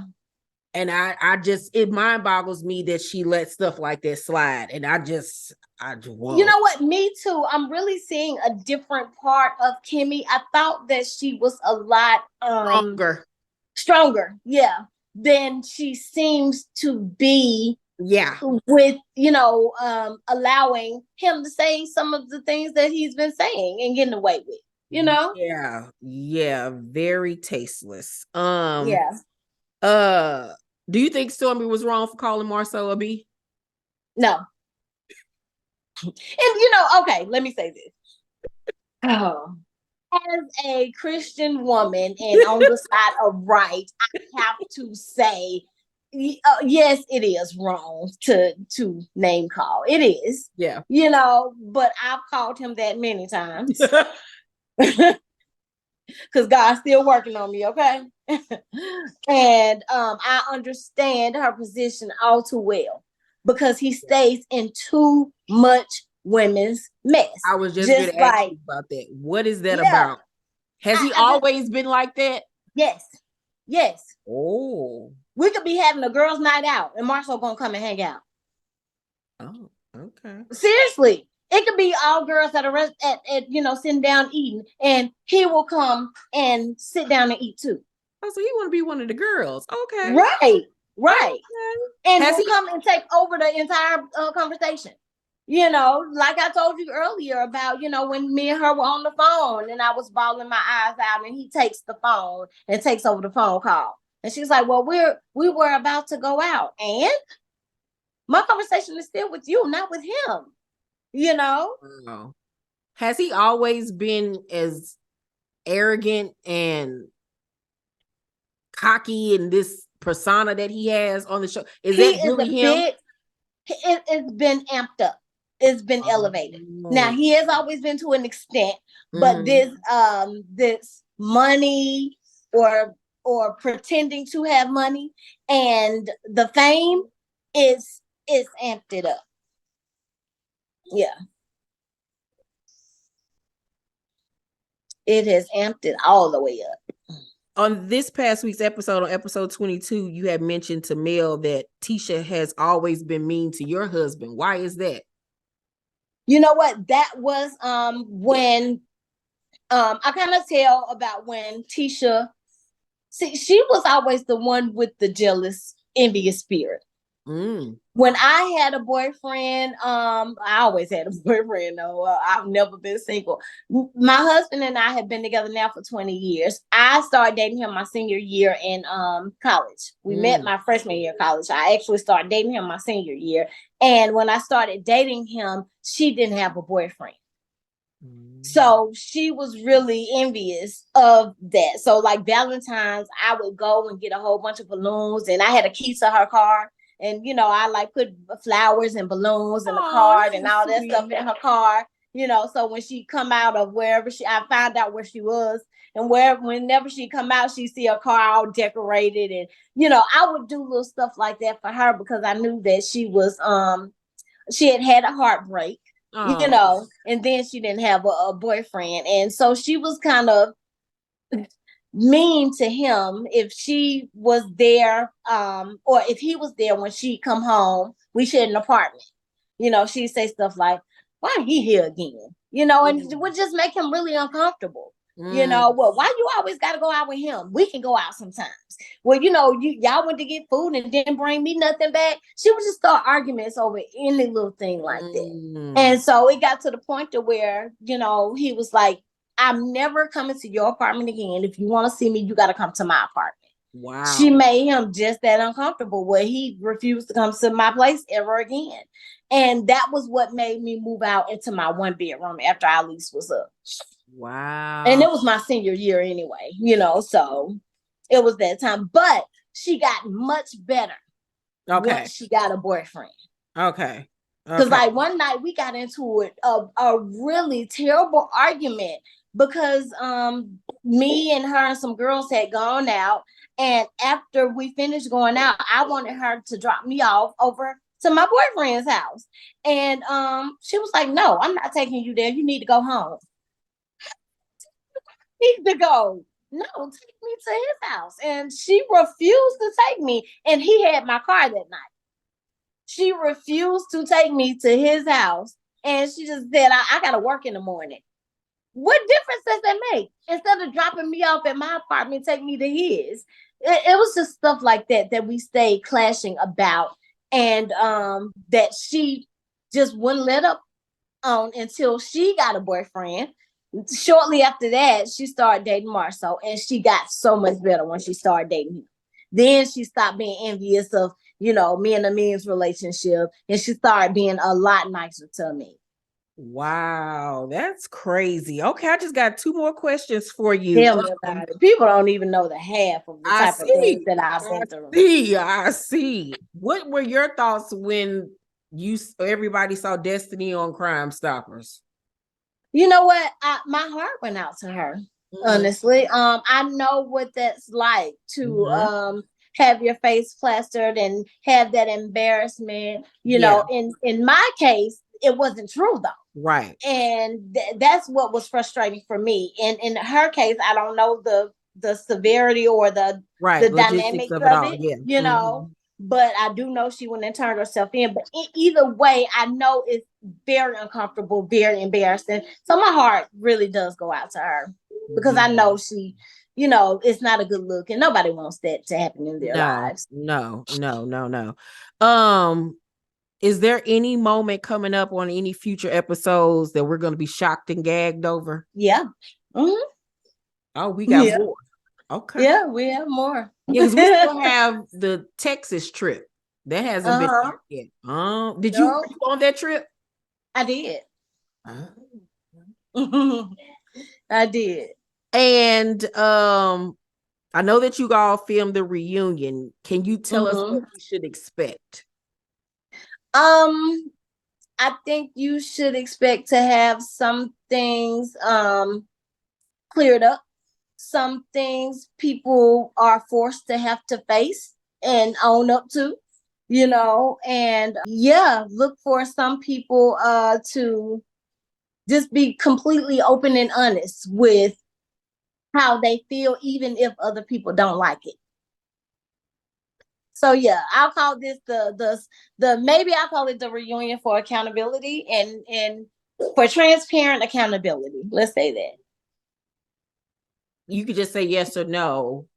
And I just, it mind boggles me that she let stuff like that slide. And I just, whoa. You know what? Me too. I'm really seeing a different part of Kimmy. I thought that she was a lot stronger. Yeah. Than she seems to be. Yeah. With, you know, allowing him to say some of the things that he's been saying and getting away with. You know? Yeah, very tasteless. Do you think Stormy was wrong for calling Marceau a B? No. And you know, okay, let me say this. As a Christian woman and on the side of right, I have to say, yes, it is wrong to name call. It is, Yeah. but I've called him that many times because God's still working on me. Okay, and I understand her position all too well because he stays in too much women's mess. I was just going to ask you about that. What is that about? Has he always been like that? Yes. Oh. We could be having a girls' night out and Marshall gonna come and hang out. Oh, okay. Seriously. It could be all girls that are at sitting down eating, and he will come and sit down and eat too. Oh, so he want to be one of the girls. Okay. Right. Okay. And he'll come and take over the entire conversation. Like I told you earlier about, when me and her were on the phone and I was bawling my eyes out and he takes the phone and takes over the phone call. And she's like, well, we were about to go out and my conversation is still with you, not with him, Wow. Has he always been as arrogant and cocky in this persona that he has on the show? Is that really him? It's been amped up. It's been elevated. Now he has always been to an extent, but this money or pretending to have money and the fame is amped it up. Yeah. It has amped it all the way up. On this past week's episode, on episode 22, you had mentioned to Mel that Tisha has always been mean to your husband. Why is that? You know what? That was when I kind of tell about when Tisha, she was always the one with the jealous, envious spirit. When I had a boyfriend, I always had a boyfriend though. I've never been single. My husband and I have been together now for 20 years. I started dating him my senior year in college. We met my freshman year of college. I actually started dating him my senior year. And when I started dating him, she didn't have a boyfriend. So she was really envious of that. So like Valentine's, I would go and get a whole bunch of balloons and I had a key to her car. And, I like put flowers and balloons in the card and all that stuff in her car, so when she come out of wherever I found out where she was and whenever she come out, she see her car all decorated. And, I would do little stuff like that for her because I knew that she was, she had a heartbreak, and then she didn't have a boyfriend. And so she was kind of mean to him if she was there or if he was there when she come home. We shared an apartment, she'd say stuff like, why he here again, and it would just make him really uncomfortable. Well, why you always got to go out with him? We can go out sometimes. Well, y'all went to get food and didn't bring me nothing back. She would just start arguments over any little thing like that. And so it got to the point to where, he was like, I'm never coming to your apartment again. If you want to see me, you got to come to my apartment. Wow. She made him just that uncomfortable where he refused to come to my place ever again. And that was what made me move out into my one bedroom after our lease was up. Wow. And it was my senior year anyway, so it was that time. But she got much better once she got a boyfriend. Okay. Because like one night we got into a really terrible argument because me and her and some girls had gone out, and after we finished going out, I wanted her to drop me off over to my boyfriend's house, and she was like, no, I'm not taking you there, you need to go home. Need to go. No, take me to his house. And she refused to take me, and he had my car that night. She refused to take me to his house, and she just said, I gotta work in the morning. What difference does that make? Instead of dropping me off at my apartment, take me to his. It was just stuff like that we stayed clashing about, and that she just wouldn't let up on until she got a boyfriend. Shortly after that, she started dating Marcel, and she got so much better when she started dating him. Then she stopped being envious of, me and Amin's relationship, and she started being a lot nicer to me. Wow, that's crazy. Okay, I just got two more questions for you. Tell me about it. People don't even know the half of the I type of things see. that I've I been through. see. I see. What were your thoughts when everybody saw Destiny on Crime Stoppers? You know what? My heart went out to her. Honestly, I know what that's like to have your face plastered and have that embarrassment. You know, in my case, it wasn't true though. Right. And that's what was frustrating for me. And in her case, I don't know the severity or the logistics dynamics of it of all. it, Yeah. you know. But I do know she went and turned herself in. But either way, I know it's very uncomfortable, very embarrassing. So my heart really does go out to her because I know she, you know, it's not a good look, and nobody wants that to happen in their lives. No. Is there any moment coming up on any future episodes that we're going to be shocked and gagged over? Yeah. Mm-hmm. Oh, we got more. Okay. Yeah, we have more. Yeah, because we still have the Texas trip. That hasn't been yet. Did you on that trip? I did. I did. And I know that you all filmed the reunion. Can you tell us what we should expect? I think you should expect to have some things cleared up. Some things people are forced to have to face and own up to, you know, and look for some people to just be completely open and honest with how they feel, even if other people don't like it. So yeah, I'll call this the maybe I'll call it the reunion for accountability and for transparent accountability. Let's say that. You could just say yes or no,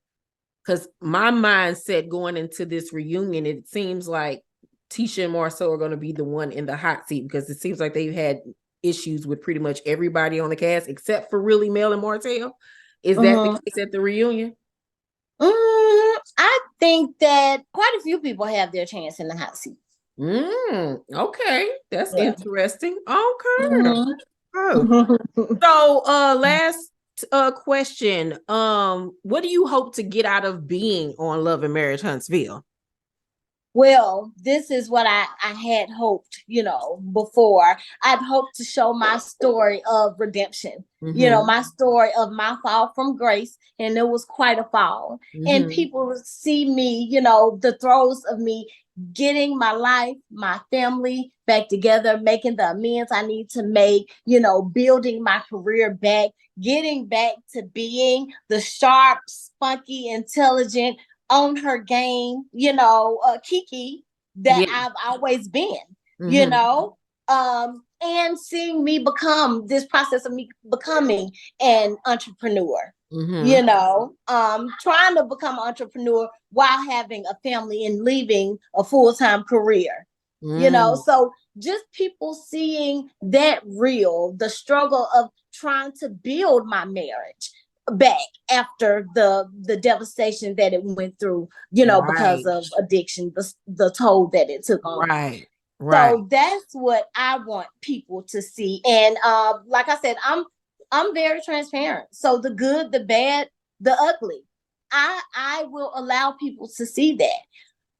because my mindset going into this reunion, it seems like Tisha and Marcel are going to be the one in the hot seat because it seems like they've had issues with pretty much everybody on the cast except for really Mel and Martell. Is that the case at the reunion? I think that quite a few people have their chance in the hot seat. Okay, that's interesting. Okay. So, last question. What do you hope to get out of being on Love and Marriage Huntsville? Well, this is what I had hoped, you know, before. I'd hoped to show my story of redemption, you know, my story of my fall from grace. And it was quite a fall. And people see me, you know, the throes of me getting my life, my family back together, making the amends I need to make, you know, building my career back, getting back to being the sharp, spunky, intelligent, on her game, you know, Keke that I've always been, you know, and seeing me become this process of me becoming an entrepreneur, you know, trying to become an entrepreneur while having a family and leaving a full-time career, you know, so just people seeing that real, the struggle of trying to build my marriage back after the devastation that it went through, you know, because of addiction, the toll that it took on. Right. So that's what I want people to see. And like I said, I'm very transparent. So the good, the bad, the ugly, I will allow people to see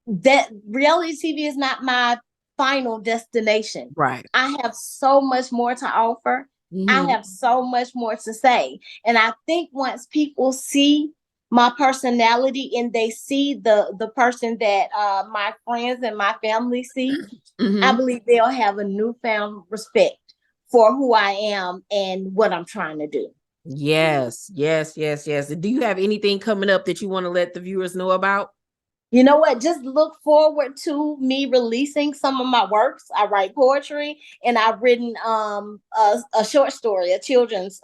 that reality TV is not my final destination. Right. I have so much more to offer. I have so much more to say. And I think once people see my personality and they see the person that my friends and my family see, I believe they'll have a newfound respect for who I am and what I'm trying to do. Yes. Do you have anything coming up that you want to let the viewers know about? You know what? Just look forward to me releasing some of my works. I write poetry and I've written a short story, a children's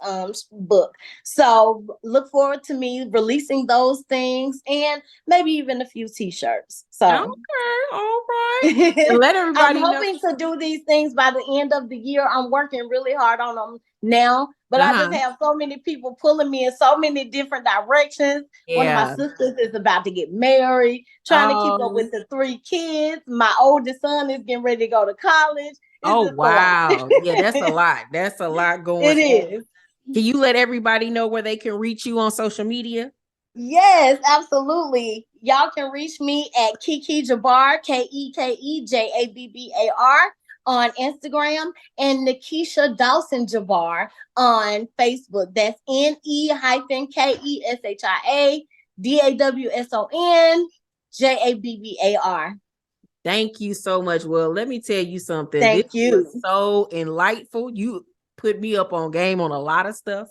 book. So look forward to me releasing those things and maybe even a few t-shirts. So okay, all right. And let everybody I'm hoping to do these things by the end of the year. I'm working really hard on them now, but I just have so many people pulling me in so many different directions. One of my sisters is about to get married, trying to keep up with the 3 kids. My oldest son is getting ready to go to college. Oh, just a lot. wow. Yeah, that's a lot. That's a lot going It on. is. Can you let everybody know where they can reach you on social media? Yes, absolutely. Y'all can reach me at Keke Jabbar, KekeJabbar on Instagram, and Nikesha Dawson Jabbar on Facebook. That's NE-KeshiaDawsonJabbar. Thank you so much. Well, let me tell you something. This Thank you. was so enlightful. You put me up on game on a lot of stuff.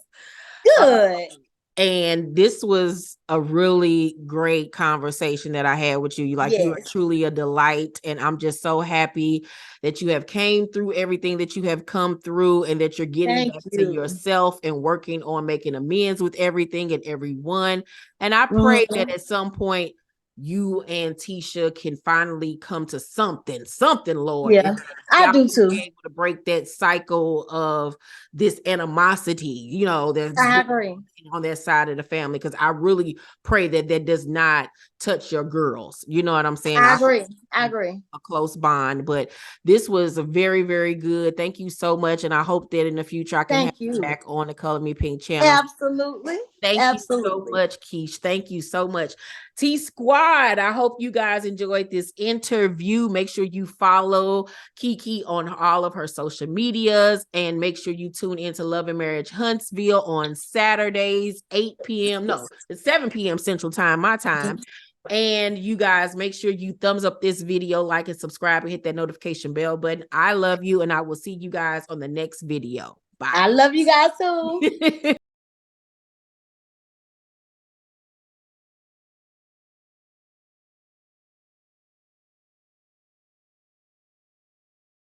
Good. And this was a really great conversation that I had with you. Like, you are Yes. truly a delight. And I'm just so happy that you have came through everything that you have come through, and that you're getting Thank back to you. yourself and working on making amends with everything and everyone. And I pray that Mhm. at some point you and Tisha can finally come to something, Lord. Yeah, I Y'all do can too. be able to break that cycle of this animosity, that's I going agree. on that side of the family, because I really pray that that does not touch your girls. You know what I'm saying? I agree. I agree. A close bond, but this was a very, very good. Thank you so much, and I hope that in the future I can have Thank you you. back on the Color Me Pink channel. Absolutely. Thank you so Absolutely. much, Keish. Thank you so much. T Squad, I hope you guys enjoyed this interview. Make sure you follow Keke on all of her social medias, and make sure you tune into Love and Marriage Huntsville on Saturdays, 8 p.m. No, it's 7 p.m. Central Time, my time. And you guys, make sure you thumbs up this video, like and subscribe, and hit that notification bell button. I love you, and I will see you guys on the next video. Bye. I love you guys too.